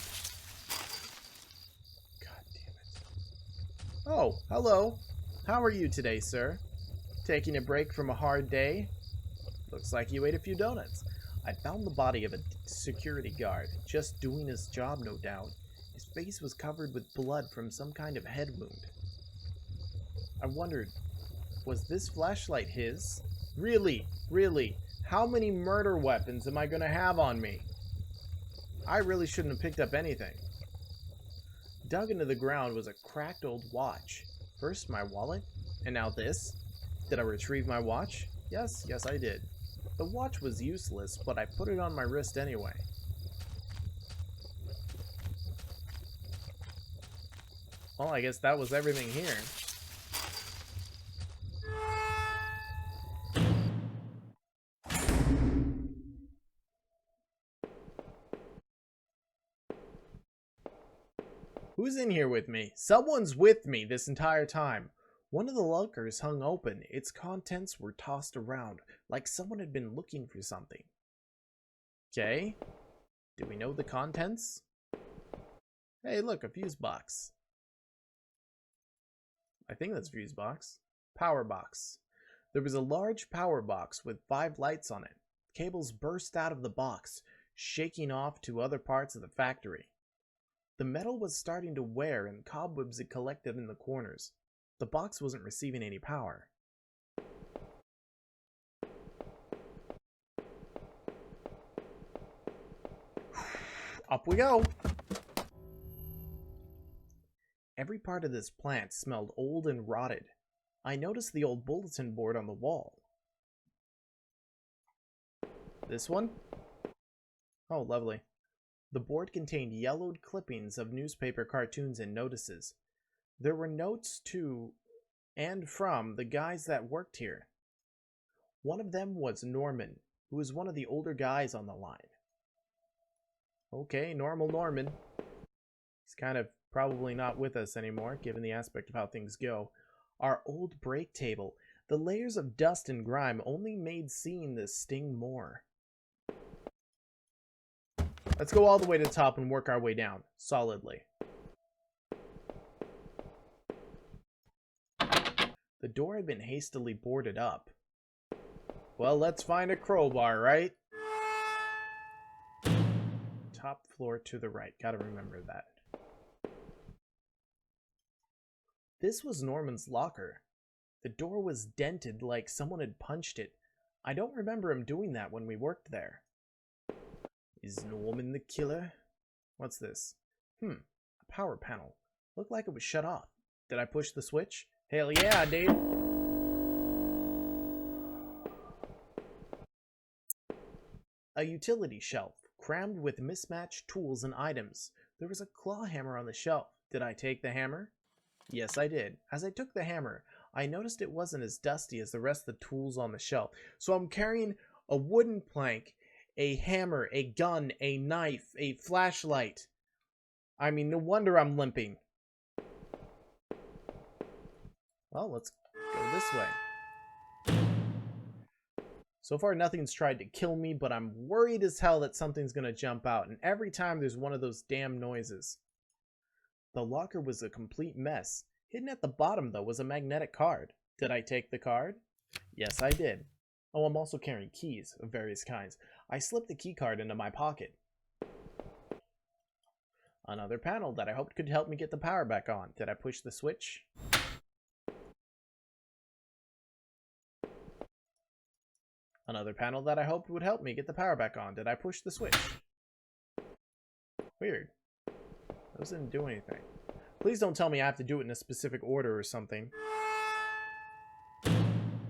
God damn it. Oh, hello. How are you today, sir? Taking a break from a hard day? Looks like you ate a few donuts. I found the body of a security guard, just doing his job, no doubt. His face was covered with blood from some kind of head wound. I wondered, was this flashlight his? Really? How many murder weapons am I going to have on me? I really shouldn't have picked up anything. Dug into the ground was a cracked old watch. First my wallet, and now this. Did I retrieve my watch? Yes, I did. The watch was useless, but I put it on my wrist anyway. Well, I guess that was everything here. Who's in here with me? Someone's with me this entire time. One of the lockers hung open. Its contents were tossed around, like someone had been looking for something. Okay. Do we know the contents? Hey, look, a fuse box. I think that's fuse box. Power box. There was a large power box with 5 lights on it. Cables burst out of the box, shaking off to other parts of the factory. The metal was starting to wear and cobwebs had collected in the corners. The box wasn't receiving any power. Up we go! Every part of this plant smelled old and rotted. I noticed the old bulletin board on the wall. This one? Oh, lovely. The board contained yellowed clippings of newspaper cartoons and notices. There were notes to and from the guys that worked here. One of them was Norman, who was one of the older guys on the line. Okay, normal Norman. He's kind of probably not with us anymore, given the aspect of how things go. Our old break table. The layers of dust and grime only made seeing this sting more. Let's go all the way to the top and work our way down, solidly. The door had been hastily boarded up. Well, let's find a crowbar, right? Top floor to the right. Gotta remember that. This was Norman's locker. The door was dented like someone had punched it. I don't remember him doing that when we worked there. Is Norman the killer? What's this? A power panel. Looked like it was shut off. Did I push the switch? Hell yeah, dude. A utility shelf, crammed with mismatched tools and items. There was a claw hammer on the shelf. Did I take the hammer? Yes, I did. As I took the hammer, I noticed it wasn't as dusty as the rest of the tools on the shelf. So I'm carrying a wooden plank, a hammer, a gun, a knife, a flashlight. I mean, no wonder I'm limping. Well, let's go this way. So far, nothing's tried to kill me, but I'm worried as hell that something's gonna jump out, and every time there's one of those damn noises. The locker was a complete mess. Hidden at the bottom, though, was a magnetic card. Did I take the card? Yes, I did. Oh, I'm also carrying keys of various kinds. I slipped the key card into my pocket. Another panel that I hoped could help me get the power back on. Did I push the switch? Another panel that I hoped would help me get the power back on. Did I push the switch? Weird. Those didn't do anything. Please don't tell me I have to do it in a specific order or something.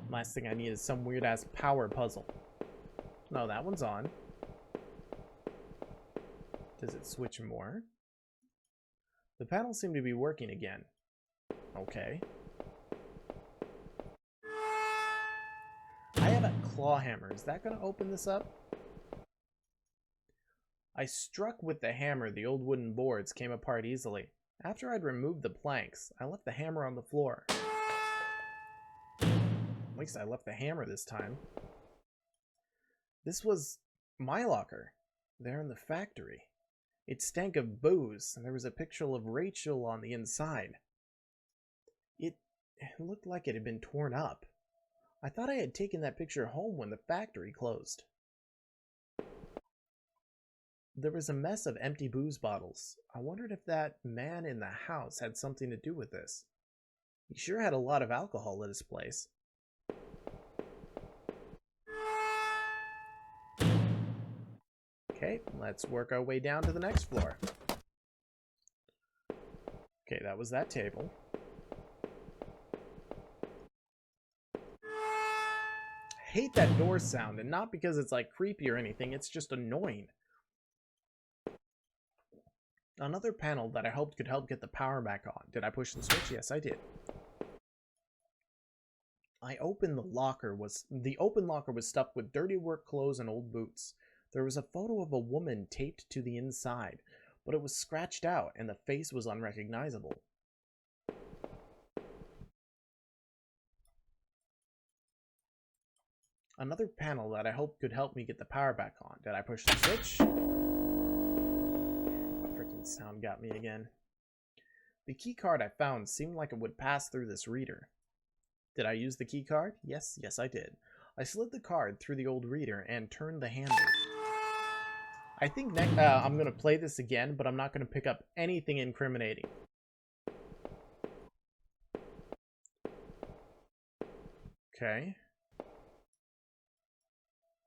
Last thing I need is some weird-ass power puzzle. No, that one's on. Does it switch more? The panels seem to be working again. Okay. I have a claw hammer. Is that going to open this up? I struck with the hammer. The old wooden boards came apart easily. After I'd removed the planks, I left the hammer on the floor. At least I left the hammer this time. This was my locker, there in the factory. It stank of booze, and there was a picture of Rachel on the inside. It looked like it had been torn up. I thought I had taken that picture home when the factory closed. There was a mess of empty booze bottles. I wondered if that man in the house had something to do with this. He sure had a lot of alcohol at his place. Okay, let's work our way down to the next floor. Okay, that was that table. I hate that door sound, and not because it's like creepy or anything, it's just annoying. Another panel that I hoped could help get the power back on. Did I push the switch? Yes, I did. The open locker was stuffed with dirty work clothes and old boots. There was a photo of a woman taped to the inside, but it was scratched out and the face was unrecognizable. Another panel that I hoped could help me get the power back on. Did I push the switch? Freaking sound got me again. The key card I found seemed like it would pass through this reader. Did I use the key card? Yes, I did. I slid the card through the old reader and turned the handle. I think next, I'm going to play this again, but I'm not going to pick up anything incriminating. Okay.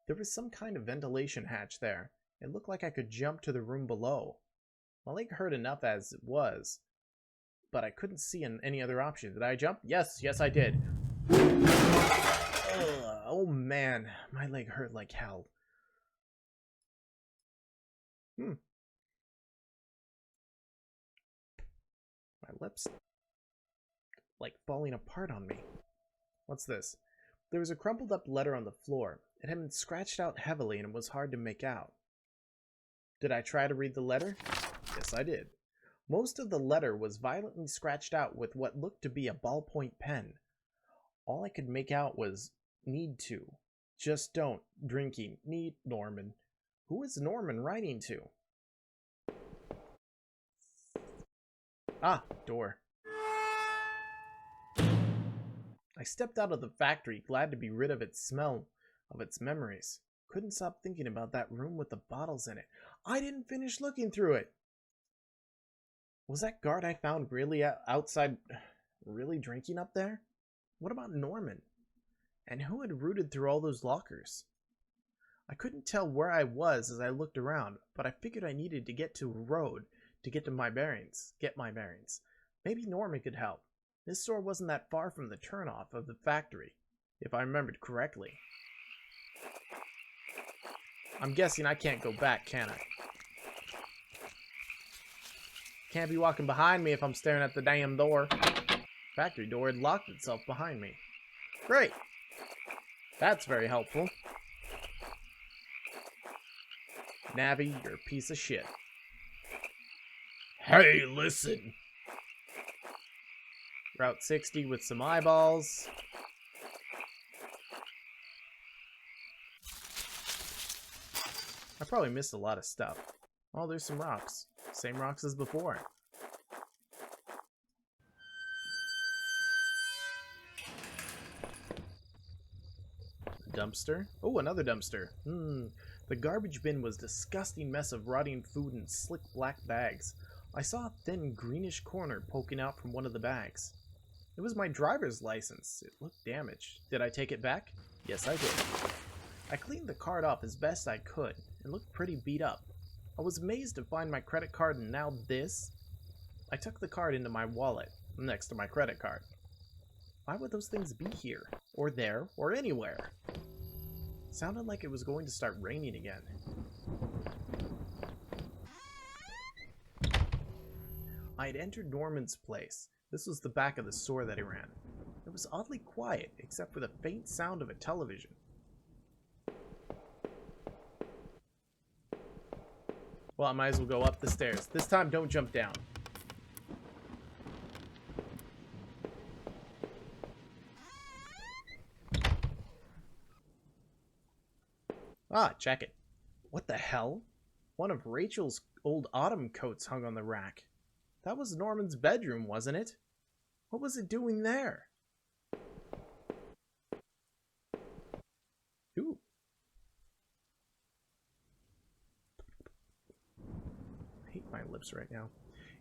There was some kind of ventilation hatch there. It looked like I could jump to the room below. My leg hurt enough as it was, but I couldn't see any other option. Did I jump? Yes, I did. Ugh, oh man, my leg hurt like hell. lips like falling apart on me. What's this? There was a crumpled up letter on the floor. It had been scratched out heavily and it was hard to make out. Did I try to read the letter? Yes, I did. Most of the letter was violently scratched out with what looked to be a ballpoint pen. All I could make out was, need to. Just don't. Drinking. Need Norman. Who is Norman writing to? Ah, door. I stepped out of the factory, glad to be rid of its smell, of its memories. Couldn't stop thinking about that room with the bottles in it. I didn't finish looking through it. Was that guard I found really outside, really drinking up there? What about Norman? And who had rooted through all those lockers? I couldn't tell where I was as I looked around, but I figured I needed to get to a road to get my bearings. Maybe Norman could help. This store wasn't that far from the turnoff of the factory, if I remembered correctly. I'm guessing I can't go back, can I? Can't be walking behind me if I'm staring at the damn door. Factory door had locked itself behind me. Great. That's very helpful. Navi, you're a piece of shit. Hey, listen. Route 60 with some eyeballs. I probably missed a lot of stuff. Oh, there's some rocks. Same rocks as before. Dumpster. Oh, another dumpster. The garbage bin was a disgusting mess of rotting food in slick black bags. I saw a thin greenish corner poking out from one of the bags. It was my driver's license. It looked damaged. Did I take it back? Yes, I did. I cleaned the card off as best I could. It looked pretty beat up. I was amazed to find my credit card and now this. I tucked the card into my wallet, next to my credit card. Why would those things be here? Or there? Or anywhere? Sounded like it was going to start raining again. I had entered Norman's place. This was the back of the store that he ran. It was oddly quiet, except for the faint sound of a television. Well, I might as well go up the stairs. This time, don't jump down. Ah, check it. What the hell? One of Rachel's old autumn coats hung on the rack. That was Norman's bedroom, wasn't it? What was it doing there? Ooh. I hate my lips right now.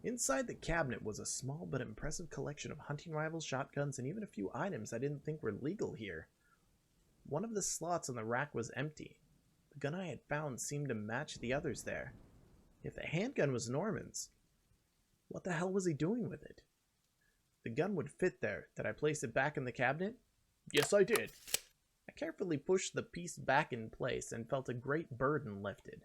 Inside the cabinet was a small but impressive collection of hunting rifles, shotguns, and even a few items I didn't think were legal here. One of the slots on the rack was empty. The gun I had found seemed to match the others there. If the handgun was Norman's, what the hell was he doing with it? The gun would fit there. Did I place it back in the cabinet? Yes, I did. I carefully pushed the piece back in place and felt a great burden lifted.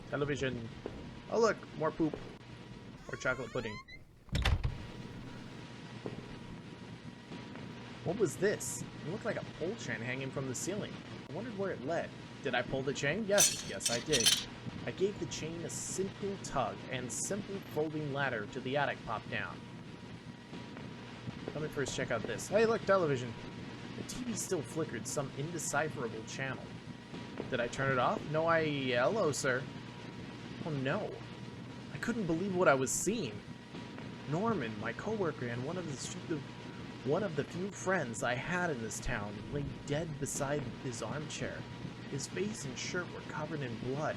Television. Oh look, more poop. Or chocolate pudding. What was this? It looked like a pole chain hanging from the ceiling. I wondered where it led. Did I pull the chain? Yes, I did. I gave the chain a simple tug and simple folding ladder to the attic popped down. Let me first check out this. Hey, look, television. The TV still flickered some indecipherable channel. Did I turn it off? No, hello, sir. Oh no. I couldn't believe what I was seeing. Norman, my coworker, and one of the few friends I had in this town, lay dead beside his armchair. His face and shirt were covered in blood.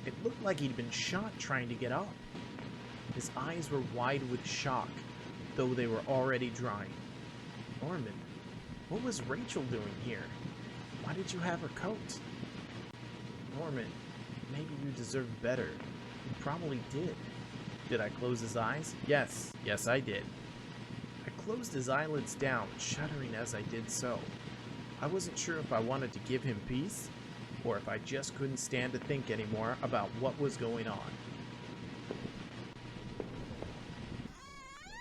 It looked like he'd been shot trying to get up. His eyes were wide with shock, though they were already dry. Norman, what was Rachel doing here? Why did you have her coat? Norman, maybe you deserved better. You probably did. Did I close his eyes? Yes, I did. I closed his eyelids down, shuddering as I did so. I wasn't sure if I wanted to give him peace, or if I just couldn't stand to think anymore about what was going on.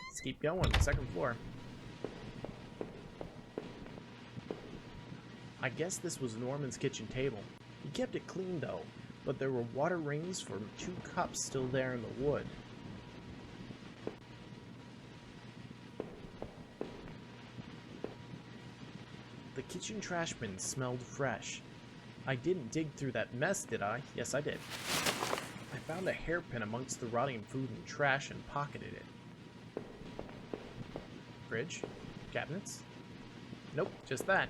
Let's keep going, second floor. I guess this was Norman's kitchen table. He kept it clean though, but there were water rings from 2 cups still there in the wood. The kitchen trash bin smelled fresh. I didn't dig through that mess, did I? Yes, I did. I found a hairpin amongst the rotting food and trash and pocketed it. Fridge? Cabinets? Nope, just that.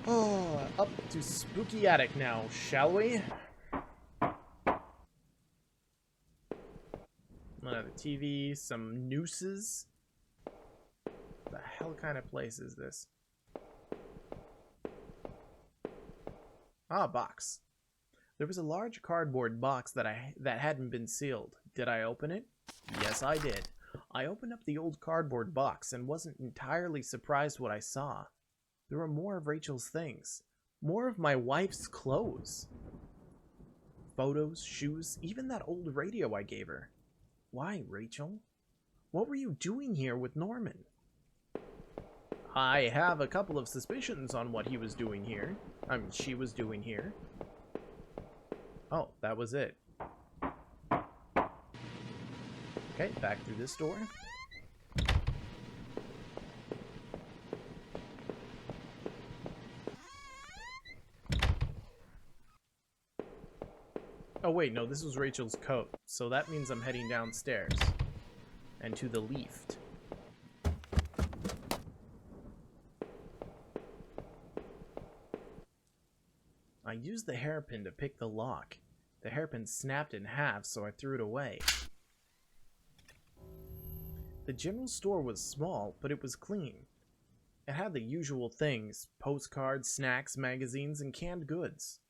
Oh, up to spooky attic now, shall we? Another TV, some nooses. The hell kind of place is this? Ah, box. There was a large cardboard box that hadn't been sealed. Did I open it? Yes, I did. I opened up the old cardboard box and wasn't entirely surprised what I saw. There were more of Rachel's things. More of my wife's clothes. Photos, shoes, even that old radio I gave her. Why, Rachel? What were you doing here with Norman? I have a couple of suspicions on what he was doing here. I mean, she was doing here. Oh, that was it. Okay, back through this door. Oh wait, no, this was Rachel's coat, so that means I'm heading downstairs. And to the lift. I used the hairpin to pick the lock. The hairpin snapped in half, so I threw it away. The general store was small, but it was clean. It had the usual things: postcards, snacks, magazines, and canned goods.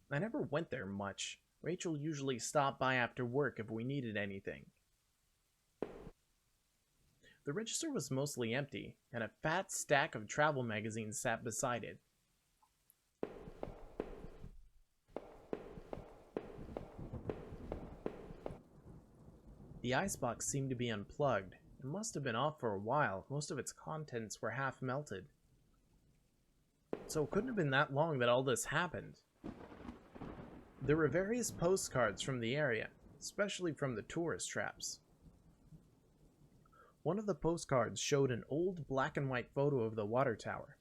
I never went there much. Rachel usually stopped by after work if we needed anything. The register was mostly empty, and a fat stack of travel magazines sat beside it. The icebox seemed to be unplugged. It must have been off for a while. Most of its contents were half melted. So it couldn't have been that long that all this happened. There were various postcards from the area, especially from the tourist traps. One of the postcards showed an old black and white photo of the water tower.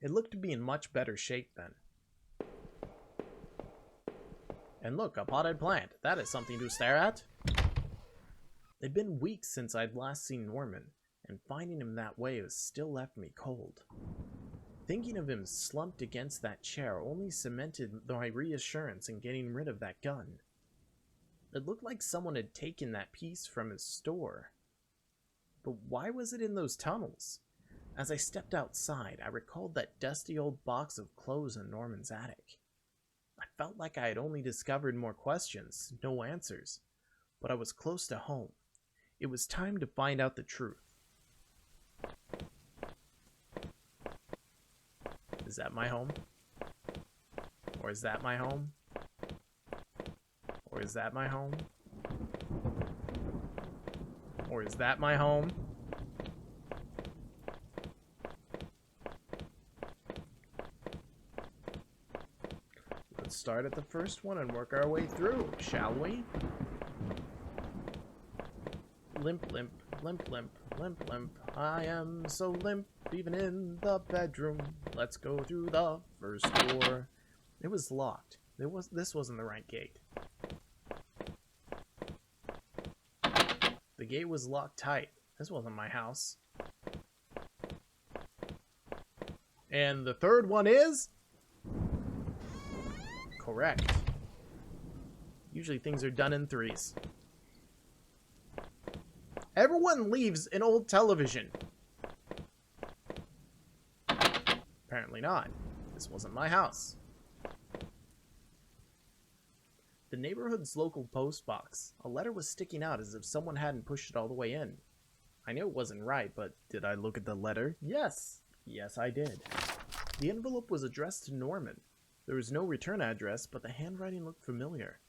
It looked to be in much better shape then. And look, a potted plant. That is something to stare at. It'd been weeks since I'd last seen Norman, and finding him that way still left me cold. Thinking of him slumped against that chair only cemented my reassurance in getting rid of that gun. It looked like someone had taken that piece from his store. But why was it in those tunnels? As I stepped outside, I recalled that dusty old box of clothes in Norman's attic. I felt like I had only discovered more questions, no answers. But I was close to home. It was time to find out the truth. Is that my home? Or is that my home? Or is that my home? Or is that my home? Let's start at the first one and work our way through, shall we? Limp, limp, limp, limp, limp, limp. I am so limp, even in the bedroom. Let's go through the first door. It was locked. This wasn't the right gate. The gate was locked tight. This wasn't my house. And the third one is... correct. Usually things are done in threes. Everyone leaves an old television. Apparently not. This wasn't my house. The neighborhood's local post box. A letter was sticking out as if someone hadn't pushed it all the way in. I knew it wasn't right, but did I look at the letter? Yes. Yes, I did. The envelope was addressed to Norman. There was no return address, but the handwriting looked familiar.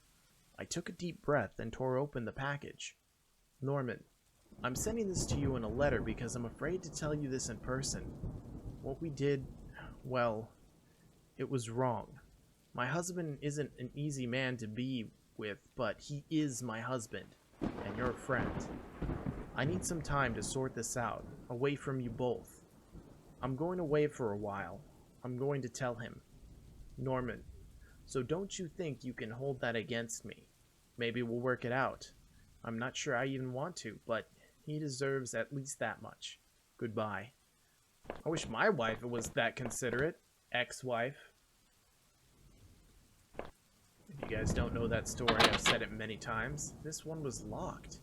I took a deep breath and tore open the package. Norman, I'm sending this to you in a letter because I'm afraid to tell you this in person. What we did, well, it was wrong. My husband isn't an easy man to be with, but he is my husband, and your friend. I need some time to sort this out, away from you both. I'm going away for a while. I'm going to tell him. Norman, so don't you think you can hold that against me? Maybe we'll work it out. I'm not sure I even want to, but he deserves at least that much. Goodbye. I wish my wife was that considerate. Ex-wife. If you guys don't know that story, I've said it many times. This one was locked.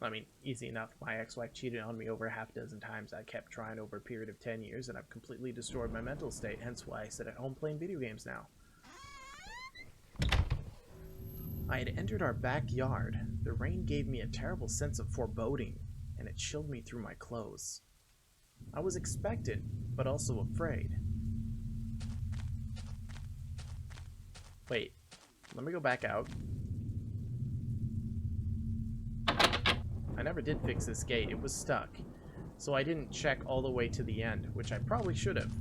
I mean, easy enough. My ex-wife cheated on me over a half dozen times. I kept trying over a period of 10 years, and I've completely destroyed my mental state, hence why I sit at home playing video games now. I had entered our backyard. The rain gave me a terrible sense of foreboding, and it chilled me through my clothes. I was expectant, but also afraid. Wait, let me go back out. I never did fix this gate. It was stuck. So I didn't check all the way to the end, which I probably should have.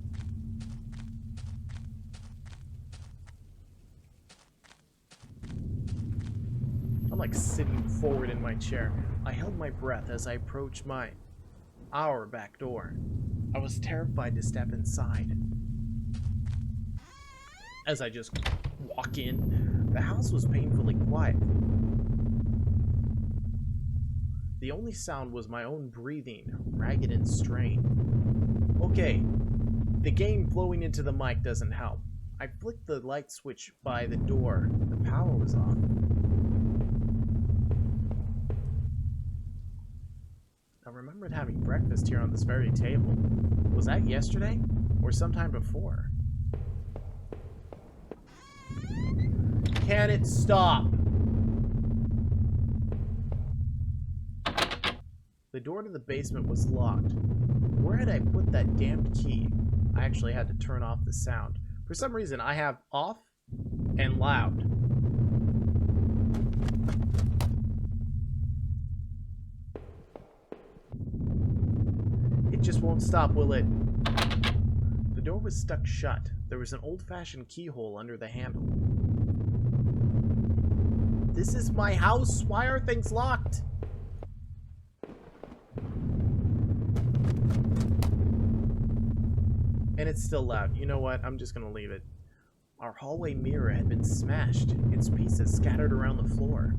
I'm like sitting forward in my chair. I held my breath as I approached our back door. I was terrified to step inside. As I just walk in, the house was painfully quiet. The only sound was my own breathing, ragged and strained. Okay, the game flowing into the mic doesn't help. I flicked the light switch by the door. The power was off. I remembered having breakfast here on this very table. Was that yesterday? Or sometime before? Can it stop? The door to the basement was locked. Where had I put that damned key? I actually had to turn off the sound. For some reason, I have off and loud. It just won't stop, will it? The door was stuck shut. There was an old-fashioned keyhole under the handle. This is my house. Why are things locked? And it's still loud. You know what? I'm just gonna leave it. Our hallway mirror had been smashed, its pieces scattered around the floor.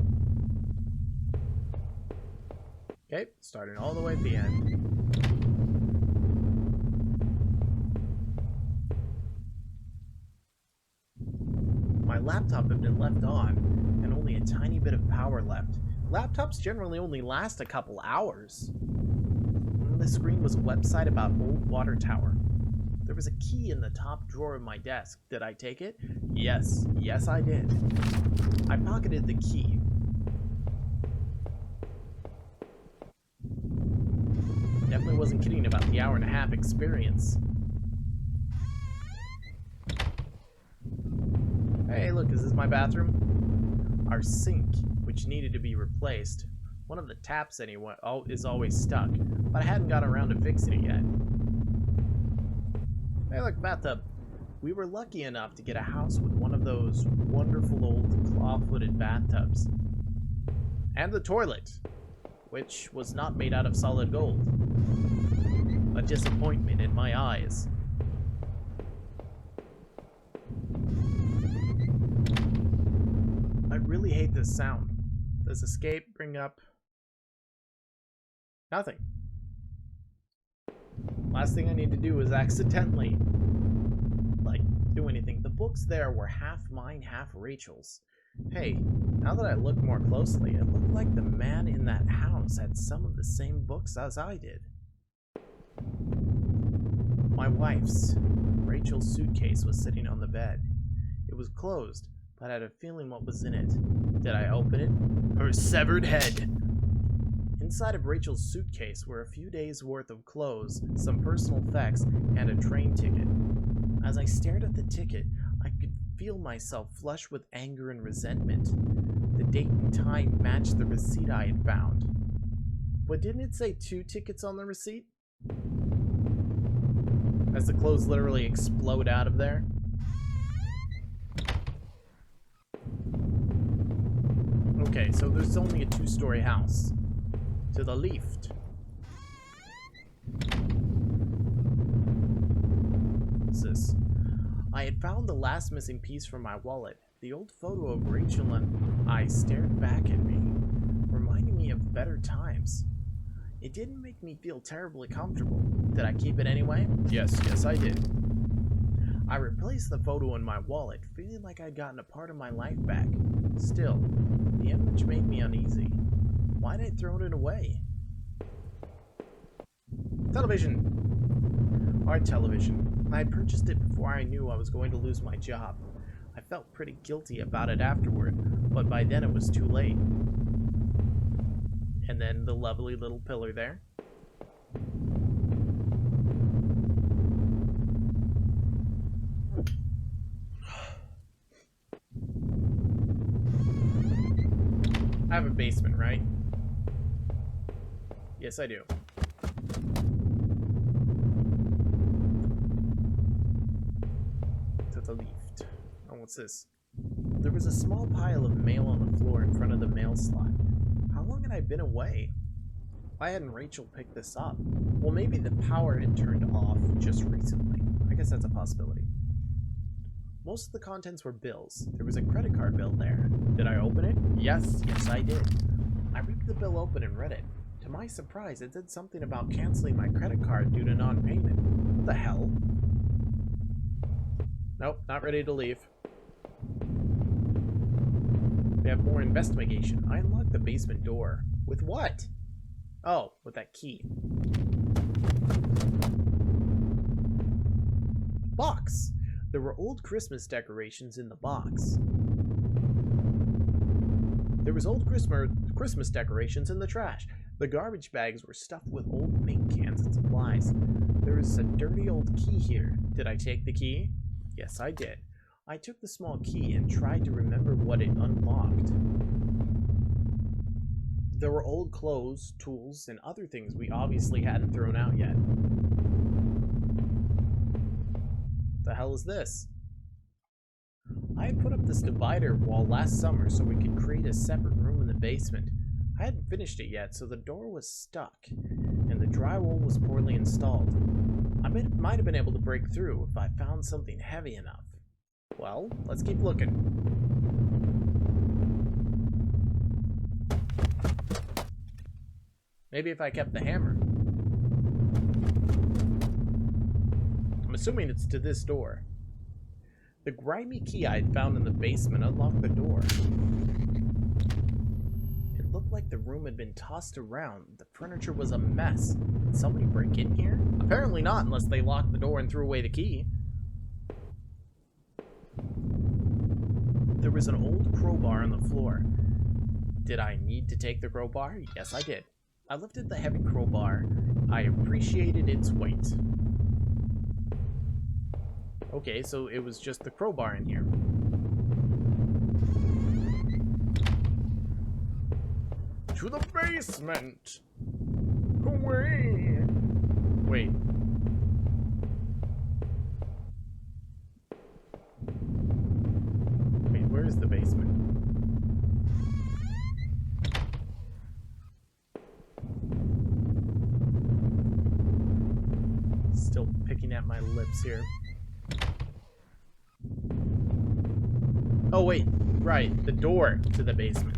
Okay, starting all the way at the end. My laptop had been left on, and only a tiny bit of power left. Laptops generally only last a couple hours. On the screen was a website about Old Water Tower. There was a key in the top drawer of my desk. Did I take it? Yes. Yes, I did. I pocketed the key. Definitely wasn't kidding about the hour-and-a-half experience. Hey, look, is this my bathroom? Our sink, which needed to be replaced. One of the taps anyway is always stuck, but I hadn't got around to fixing it yet. Hey, look, bathtub. We were lucky enough to get a house with one of those wonderful old claw-footed bathtubs. And the toilet, which was not made out of solid gold. A disappointment in my eyes. I really hate this sound. Does escape bring up nothing? Last thing I need to do is accidentally, like, do anything. The books there were half mine, half Rachel's. Hey, now that I look more closely, it looked like the man in that house had some of the same books as I did. My wife's, Rachel's. Rachel's suitcase was sitting on the bed. It was closed, but I had a feeling what was in it. Did I open it? Her severed head! Inside of Rachel's suitcase were a few days' worth of clothes, some personal effects, and a train ticket. As I stared at the ticket, I could feel myself flush with anger and resentment. The date and time matched the receipt I had found. But didn't it say 2 tickets on the receipt? As the clothes literally explode out of there. Okay, so there's only a 2-story house. To the left. What's this? I had found the last missing piece from my wallet. The old photo of Rachel and I stared back at me, reminding me of better times. It didn't make me feel terribly comfortable. Did I keep it anyway? Yes, I did. I replaced the photo in my wallet, feeling like I'd gotten a part of my life back. Still, the image made me uneasy. Why'd I throw it away? Television! Art television. I had purchased it before I knew I was going to lose my job. I felt pretty guilty about it afterward, but by then it was too late. And then the lovely little pillar there. I have a basement, right? Yes, I do. To the left. Oh, what's this? There was a small pile of mail on the floor in front of the mail slot. How long had I been away? Why hadn't Rachel picked this up? Well, maybe the power had turned off just recently. I guess that's a possibility. Most of the contents were bills. There was a credit card bill there. Did I open it? Yes, I did. I ripped the bill open and read it. To my surprise, it said something about canceling my credit card due to non-payment. What the hell? Nope, not ready to leave. We have more investigation. I unlocked the basement door. With what? Oh, with that key. Box! There were old Christmas decorations in the box. There was old Christmas decorations in the trash. The garbage bags were stuffed with old paint cans and supplies. There is a dirty old key here. Did I take the key? Yes, I did. I took the small key and tried to remember what it unlocked. There were old clothes, tools, and other things we obviously hadn't thrown out yet. What the hell is this? I had put up this divider wall last summer so we could create a separate room in the basement. I hadn't finished it yet, so the door was stuck, and the drywall was poorly installed. I might have been able to break through if I found something heavy enough. Well, let's keep looking. Maybe if I kept the hammer. I'm assuming it's to this door. The grimy key I had found in the basement unlocked the door. It looked like the room had been tossed around. The furniture was a mess. Did somebody break in here? Apparently not, unless they locked the door and threw away the key. There was an old crowbar on the floor. Did I need to take the crowbar? Yes, I did. I lifted the heavy crowbar. I appreciated its weight. Okay, so it was just the crowbar in here. To the basement! Away! Wait. Wait, where is the basement? Still picking at my lips here. Oh wait, right, the door to the basement.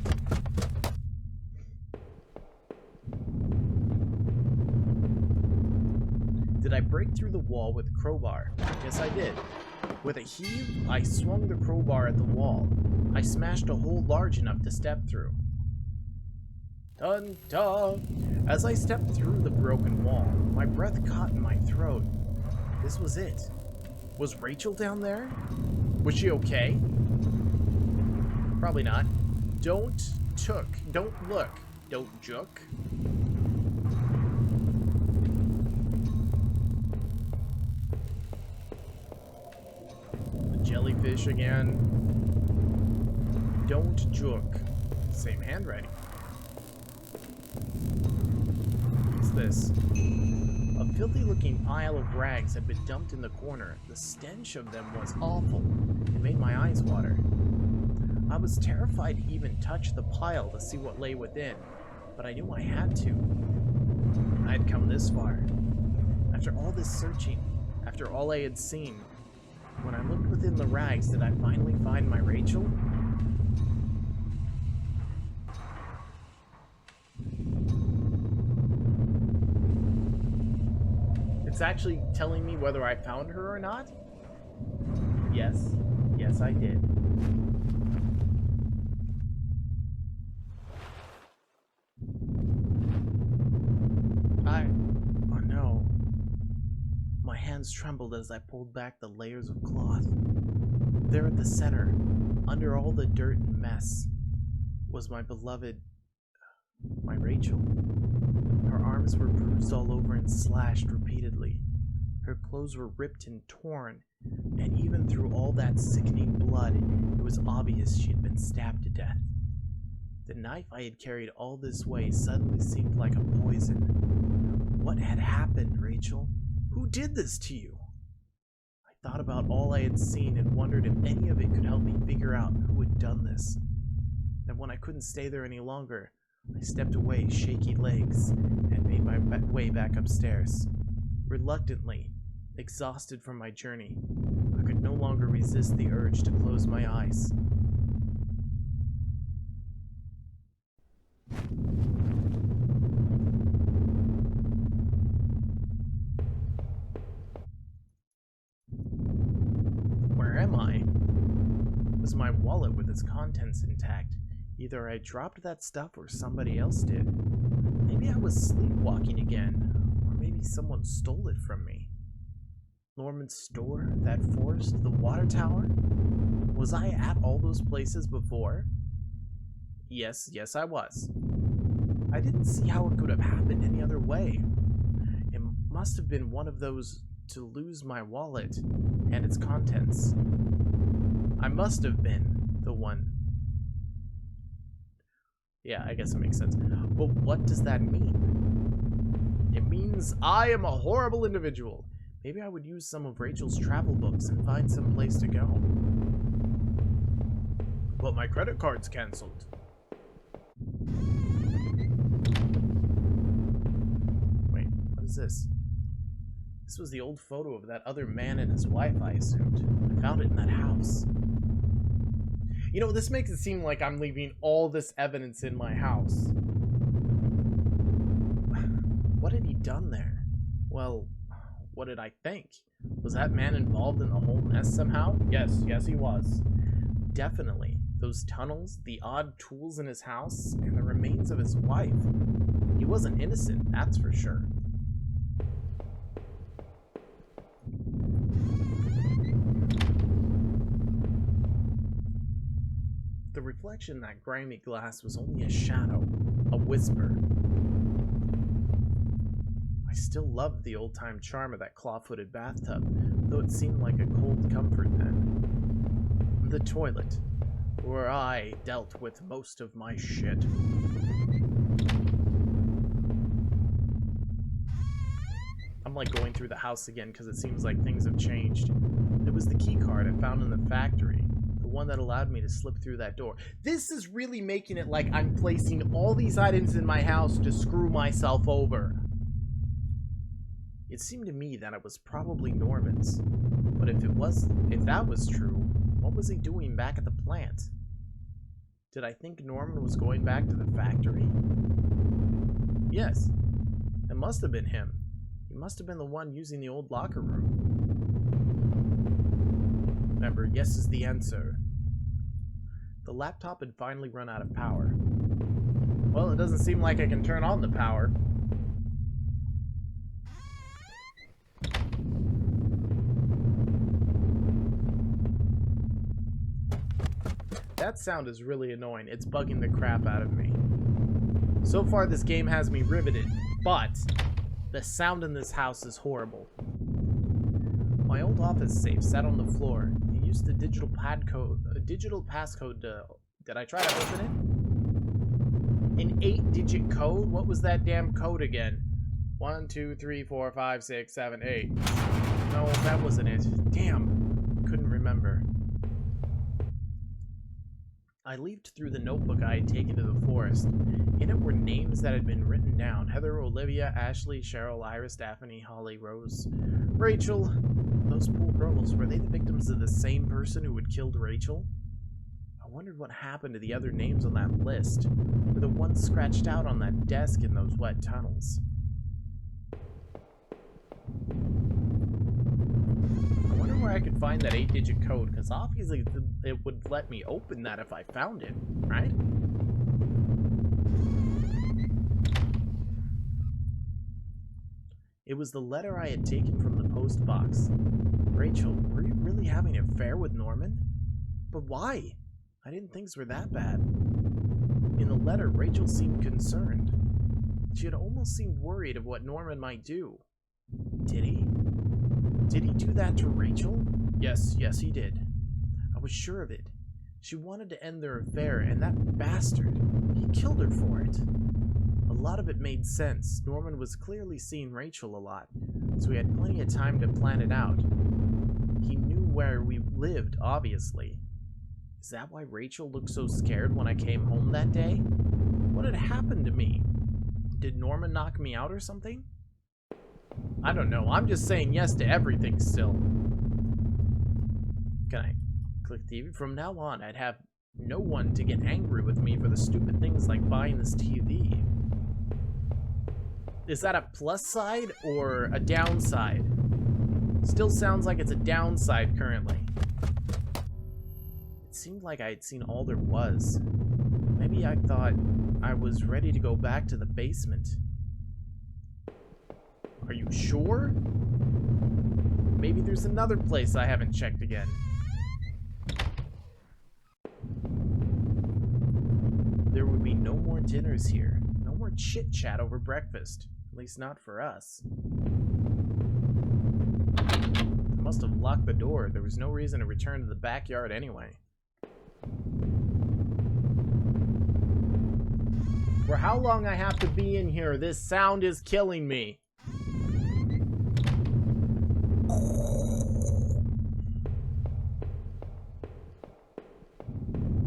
Did I break through the wall with a crowbar? Yes, I did. With a heave, I swung the crowbar at the wall. I smashed a hole large enough to step through. Dun-dun! As I stepped through the broken wall, my breath caught in my throat. This was it. Was Rachel down there? Was she okay? Probably not. Don't look. Don't jook. The jellyfish again. Don't jook. Same handwriting. What's this? A filthy-looking pile of rags had been dumped in the corner. The stench of them was awful. It made my eyes water. I was terrified to even touch the pile to see what lay within, but I knew I had to. I had come this far. After all this searching, after all I had seen, when I looked within the rags, did I finally find my Rachel? It's actually telling me whether I found her or not? Yes. Yes, I did. Oh no. My hands trembled as I pulled back the layers of cloth. There at the center, under all the dirt and mess, was my beloved, my Rachel. Her arms were bruised all over and slashed repeatedly. Her clothes were ripped and torn, and even through all that sickening blood, it was obvious she had been stabbed to death. The knife I had carried all this way suddenly seemed like a poison. What had happened, Rachel? Who did this to you? I thought about all I had seen and wondered if any of it could help me figure out who had done this. And when I couldn't stay there any longer, I stepped away, shaky legs, and made my way back upstairs. Reluctantly, exhausted from my journey, I could no longer resist the urge to close my eyes. Where am I? Was my wallet with its contents intact? Either I dropped that stuff or somebody else did. Maybe I was sleepwalking again, or maybe someone stole it from me. Norman's store, that forest, the water tower? Was I at all those places before? Yes, I was. I didn't see how it could have happened any other way. It must have been one of those to lose my wallet and its contents. I must have been the one. Yeah, I guess it makes sense. But what does that mean? It means I am a horrible individual. Maybe I would use some of Rachel's travel books and find some place to go. But my credit card's canceled. Wait, what is this? This was the old photo of that other man and his wife, I assumed. I found it in that house. You know, this makes it seem like I'm leaving all this evidence in my house. What had he done there? Well, what did I think? Was that man involved in the whole mess somehow? Yes, he was. Definitely. Those tunnels, the odd tools in his house, and the remains of his wife. He wasn't innocent, that's for sure. The reflection in that grimy glass was only a shadow, a whisper. I still loved the old-time charm of that claw-footed bathtub, though it seemed like a cold comfort then. The toilet, where I dealt with most of my shit. I'm like going through the house again because it seems like things have changed. It was the key card I found in the factory. One that allowed me to slip through that door. This is really making it like I'm placing all these items in my house to screw myself over. It seemed to me that it was probably Norman's. But if that was true, what was he doing back at the plant? Did I think Norman was going back to the factory? Yes, it must have been him. He must have been the one using the old locker room. Remember, yes is the answer. The laptop had finally run out of power. Well, it doesn't seem like I can turn on the power. That sound is really annoying. It's bugging the crap out of me. So far, this game has me riveted, but the sound in this house is horrible. My old office safe sat on the floor. It used a digital passcode to... Did I try to open it? An 8-digit code? What was that damn code again? 1, 2, 3, 4, 5, 6, 7, 8. No, that wasn't it. Damn. Couldn't remember. I leafed through the notebook I had taken to the forest. In it were names that had been written down. Heather, Olivia, Ashley, Cheryl, Iris, Daphne, Holly, Rose, Rachel. Those poor girls, were they the victims of the same person who had killed Rachel? I wondered what happened to the other names on that list. Were the ones scratched out on that desk in those wet tunnels? Where I could find that 8-digit code, because obviously it would let me open that if I found it, right? It was the letter I had taken from the post box. Rachel, were you really having an affair with Norman? But why? I didn't think things were that bad. In the letter, Rachel seemed concerned. She had almost seemed worried of what Norman might do. Did he? Did he do that to Rachel? Yes, he did. I was sure of it. She wanted to end their affair, and that bastard, he killed her for it. A lot of it made sense. Norman was clearly seeing Rachel a lot, so he had plenty of time to plan it out. He knew where we lived, obviously. Is that why Rachel looked so scared when I came home that day? What had happened to me? Did Norman knock me out or something? I don't know. I'm just saying yes to everything still. Can I click TV? From now on, I'd have no one to get angry with me for the stupid things like buying this TV. Is that a plus side or a downside? Still sounds like it's a downside currently. It seemed like I had seen all there was. Maybe I thought I was ready to go back to the basement. Are you sure? Maybe there's another place I haven't checked again. There would be no more dinners here. No more chit-chat over breakfast. At least not for us. I must have locked the door. There was no reason to return to the backyard anyway. For how long I have to be in here, this sound is killing me.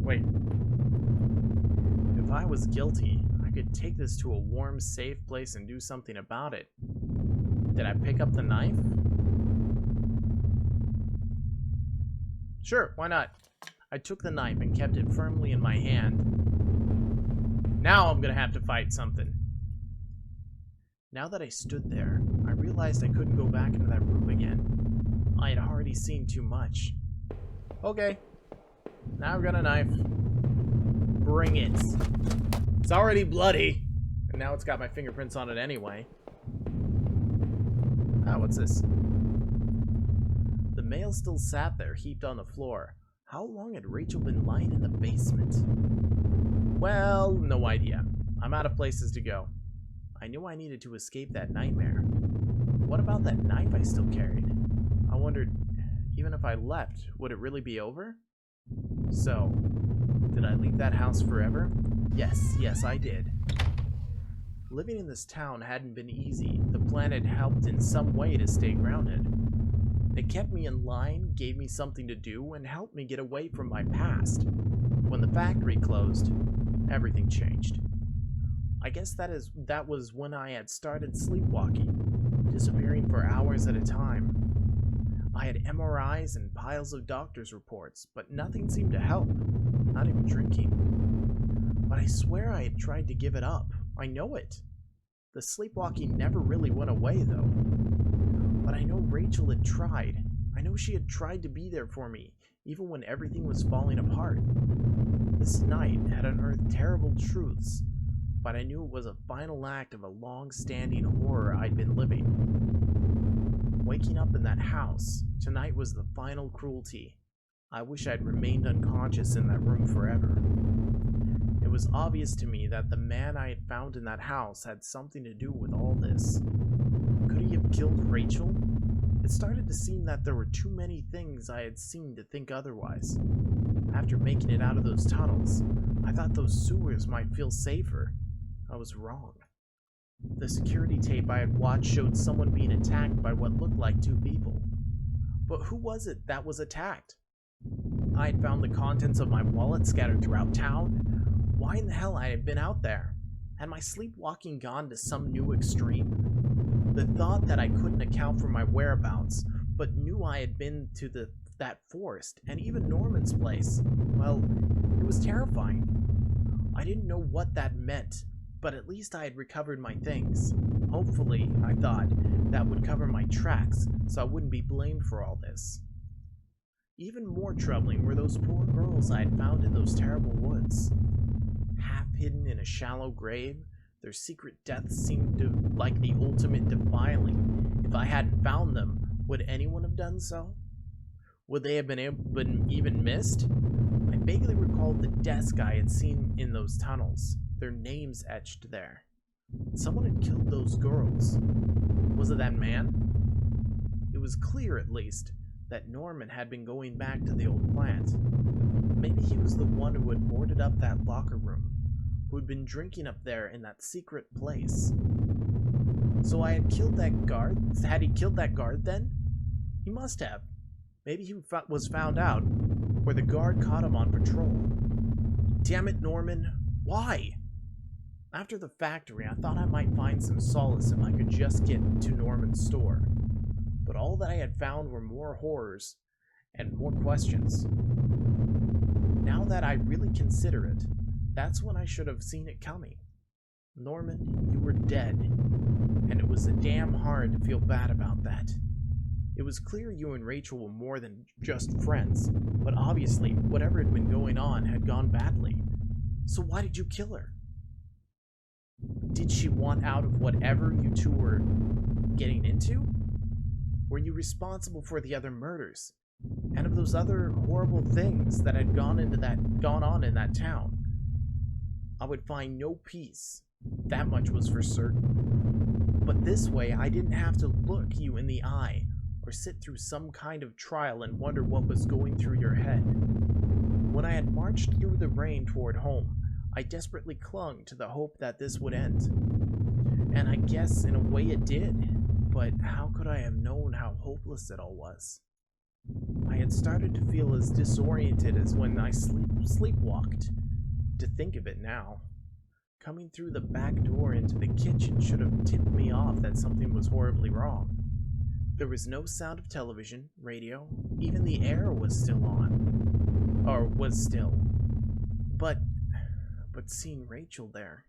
Wait. If I was guilty, I could take this to a warm, safe place and do something about it. Did I pick up the knife? Sure, why not? I took the knife and kept it firmly in my hand. Now I'm gonna have to fight something. Now that I stood there, I realized I couldn't go back into that room again. I had already seen too much. Okay. Now I've got a knife. Bring it. It's already bloody. And now it's got my fingerprints on it anyway. Ah, what's this? The mail still sat there, heaped on the floor. How long had Rachel been lying in the basement? Well, no idea. I'm out of places to go. I knew I needed to escape that nightmare. What about that knife I still carried? I wondered, even if I left, would it really be over? So, did I leave that house forever? Yes, I did. Living in this town hadn't been easy. The plan had helped in some way to stay grounded. It kept me in line, gave me something to do, and helped me get away from my past. When the factory closed, everything changed. I guess that was when I had started sleepwalking, disappearing for hours at a time. I had MRIs and piles of doctor's reports, but nothing seemed to help, not even drinking. But I swear I had tried to give it up. I know it. The sleepwalking never really went away, though. But I know Rachel had tried. I know she had tried to be there for me, even when everything was falling apart. This night had unearthed terrible truths, but I knew it was a final act of a long-standing horror I'd been living. Waking up in that house, tonight was the final cruelty. I wish I'd remained unconscious in that room forever. It was obvious to me that the man I had found in that house had something to do with all this. Could he have killed Rachel? It started to seem that there were too many things I had seen to think otherwise. After making it out of those tunnels, I thought those sewers might feel safer. I was wrong. The security tape I had watched showed someone being attacked by what looked like two people. But who was it that was attacked? I had found the contents of my wallet scattered throughout town. Why in the hell I had been out there? Had my sleepwalking gone to some new extreme? The thought that I couldn't account for my whereabouts, but knew I had been to that forest, and even Norman's place, well, it was terrifying. I didn't know what that meant, but at least I had recovered my things. Hopefully, I thought, that would cover my tracks, so I wouldn't be blamed for all this. Even more troubling were those poor girls I had found in those terrible woods. Half hidden in a shallow grave, their secret deaths seemed like the ultimate defiling. If I hadn't found them, would anyone have done so? Would they have been even missed? I vaguely recalled the desk I had seen in those tunnels, their names etched there. Someone had killed those girls. Was it that man? It was clear, at least, that Norman had been going back to the old plant. Maybe he was the one who had boarded up that locker room, who had been drinking up there in that secret place. So I had killed that guard? Had he killed that guard then? He must have. Maybe he was found out, or the guard caught him on patrol. Damn it, Norman. Why? After the factory, I thought I might find some solace if I could just get to Norman's store. But all that I had found were more horrors and more questions. Now that I really consider it, that's when I should have seen it coming. Norman, you were dead, and it was damn hard to feel bad about that. It was clear you and Rachel were more than just friends, but obviously, whatever had been going on had gone badly. So why did you kill her? Did she want out of whatever you two were getting into? Were you responsible for the other murders, and of those other horrible things that had gone on in that town? I would find no peace. That much was for certain. But this way, I didn't have to look you in the eye, or sit through some kind of trial and wonder what was going through your head. When I had marched through the rain toward home, I desperately clung to the hope that this would end. And I guess in a way it did, but how could I have known how hopeless it all was? I had started to feel as disoriented as when I sleepwalked. To think of it now, coming through the back door into the kitchen should have tipped me off that something was horribly wrong. There was no sound of television, radio, even the air was still on. Or was still. But seeing Rachel there,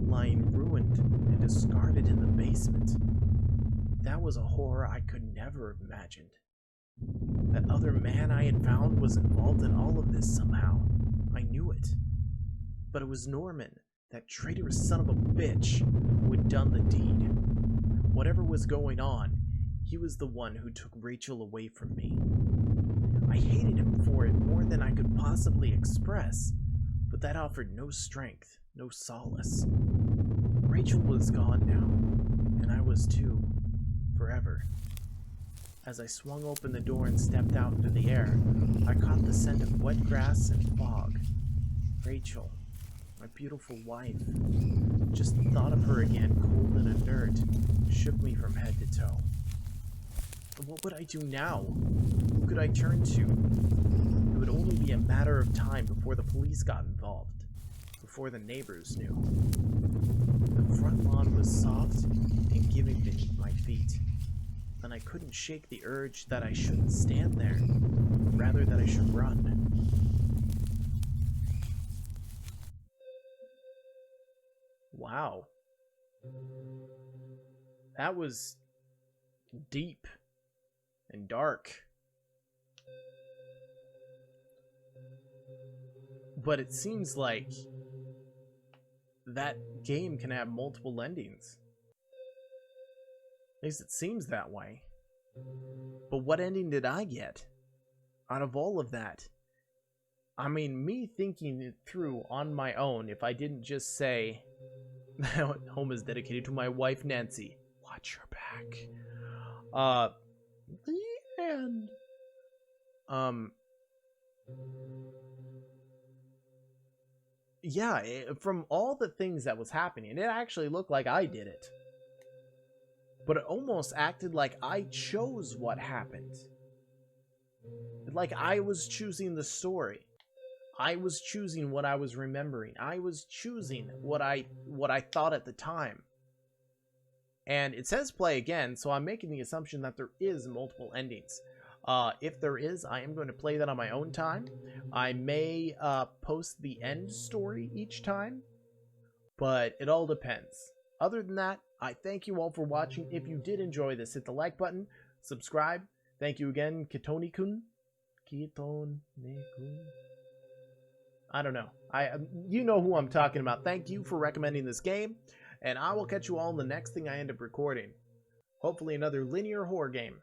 lying ruined and discarded in the basement, that was a horror I could never have imagined. That other man I had found was involved in all of this somehow. I knew it. But it was Norman, that traitorous son of a bitch, who had done the deed. Whatever was going on, he was the one who took Rachel away from me. I hated him for it more than I could possibly express, but that offered no strength, no solace. Rachel was gone now, and I was too, forever. As I swung open the door and stepped out into the air, I caught the scent of wet grass and fog. Rachel, my beautiful wife. Just the thought of her again, cold and inert, shook me from head to toe. But what would I do now? Who could I turn to? It would only be a matter of time before the police got involved, before the neighbors knew. The front lawn was soft and giving beneath my feet, and I couldn't shake the urge that I shouldn't stand there, rather that I should run. Wow. That was deep and dark. But it seems like that game can have multiple endings. At least it seems that way. But what ending did I get? out of all of that, I mean, me thinking it through on my own, if I didn't just say, home is dedicated to my wife, Nancy. Watch your back. The end. Yeah, from all the things that was happening, it actually looked like I did it. But it almost acted like I chose what happened. Like I was choosing the story. I was choosing what I was remembering. I was choosing what I thought at the time. And it says play again, so I'm making the assumption that there is multiple endings. If there is, I am going to play that on my own time. I may post the end story each time, but it all depends. Other than that, I thank you all for watching. If you did enjoy this, hit the like button, subscribe. Thank you again, Kitone-kun. Kitone-kun. I don't know. You know who I'm talking about. Thank you for recommending this game, and I will catch you all in the next thing I end up recording. Hopefully another linear horror game.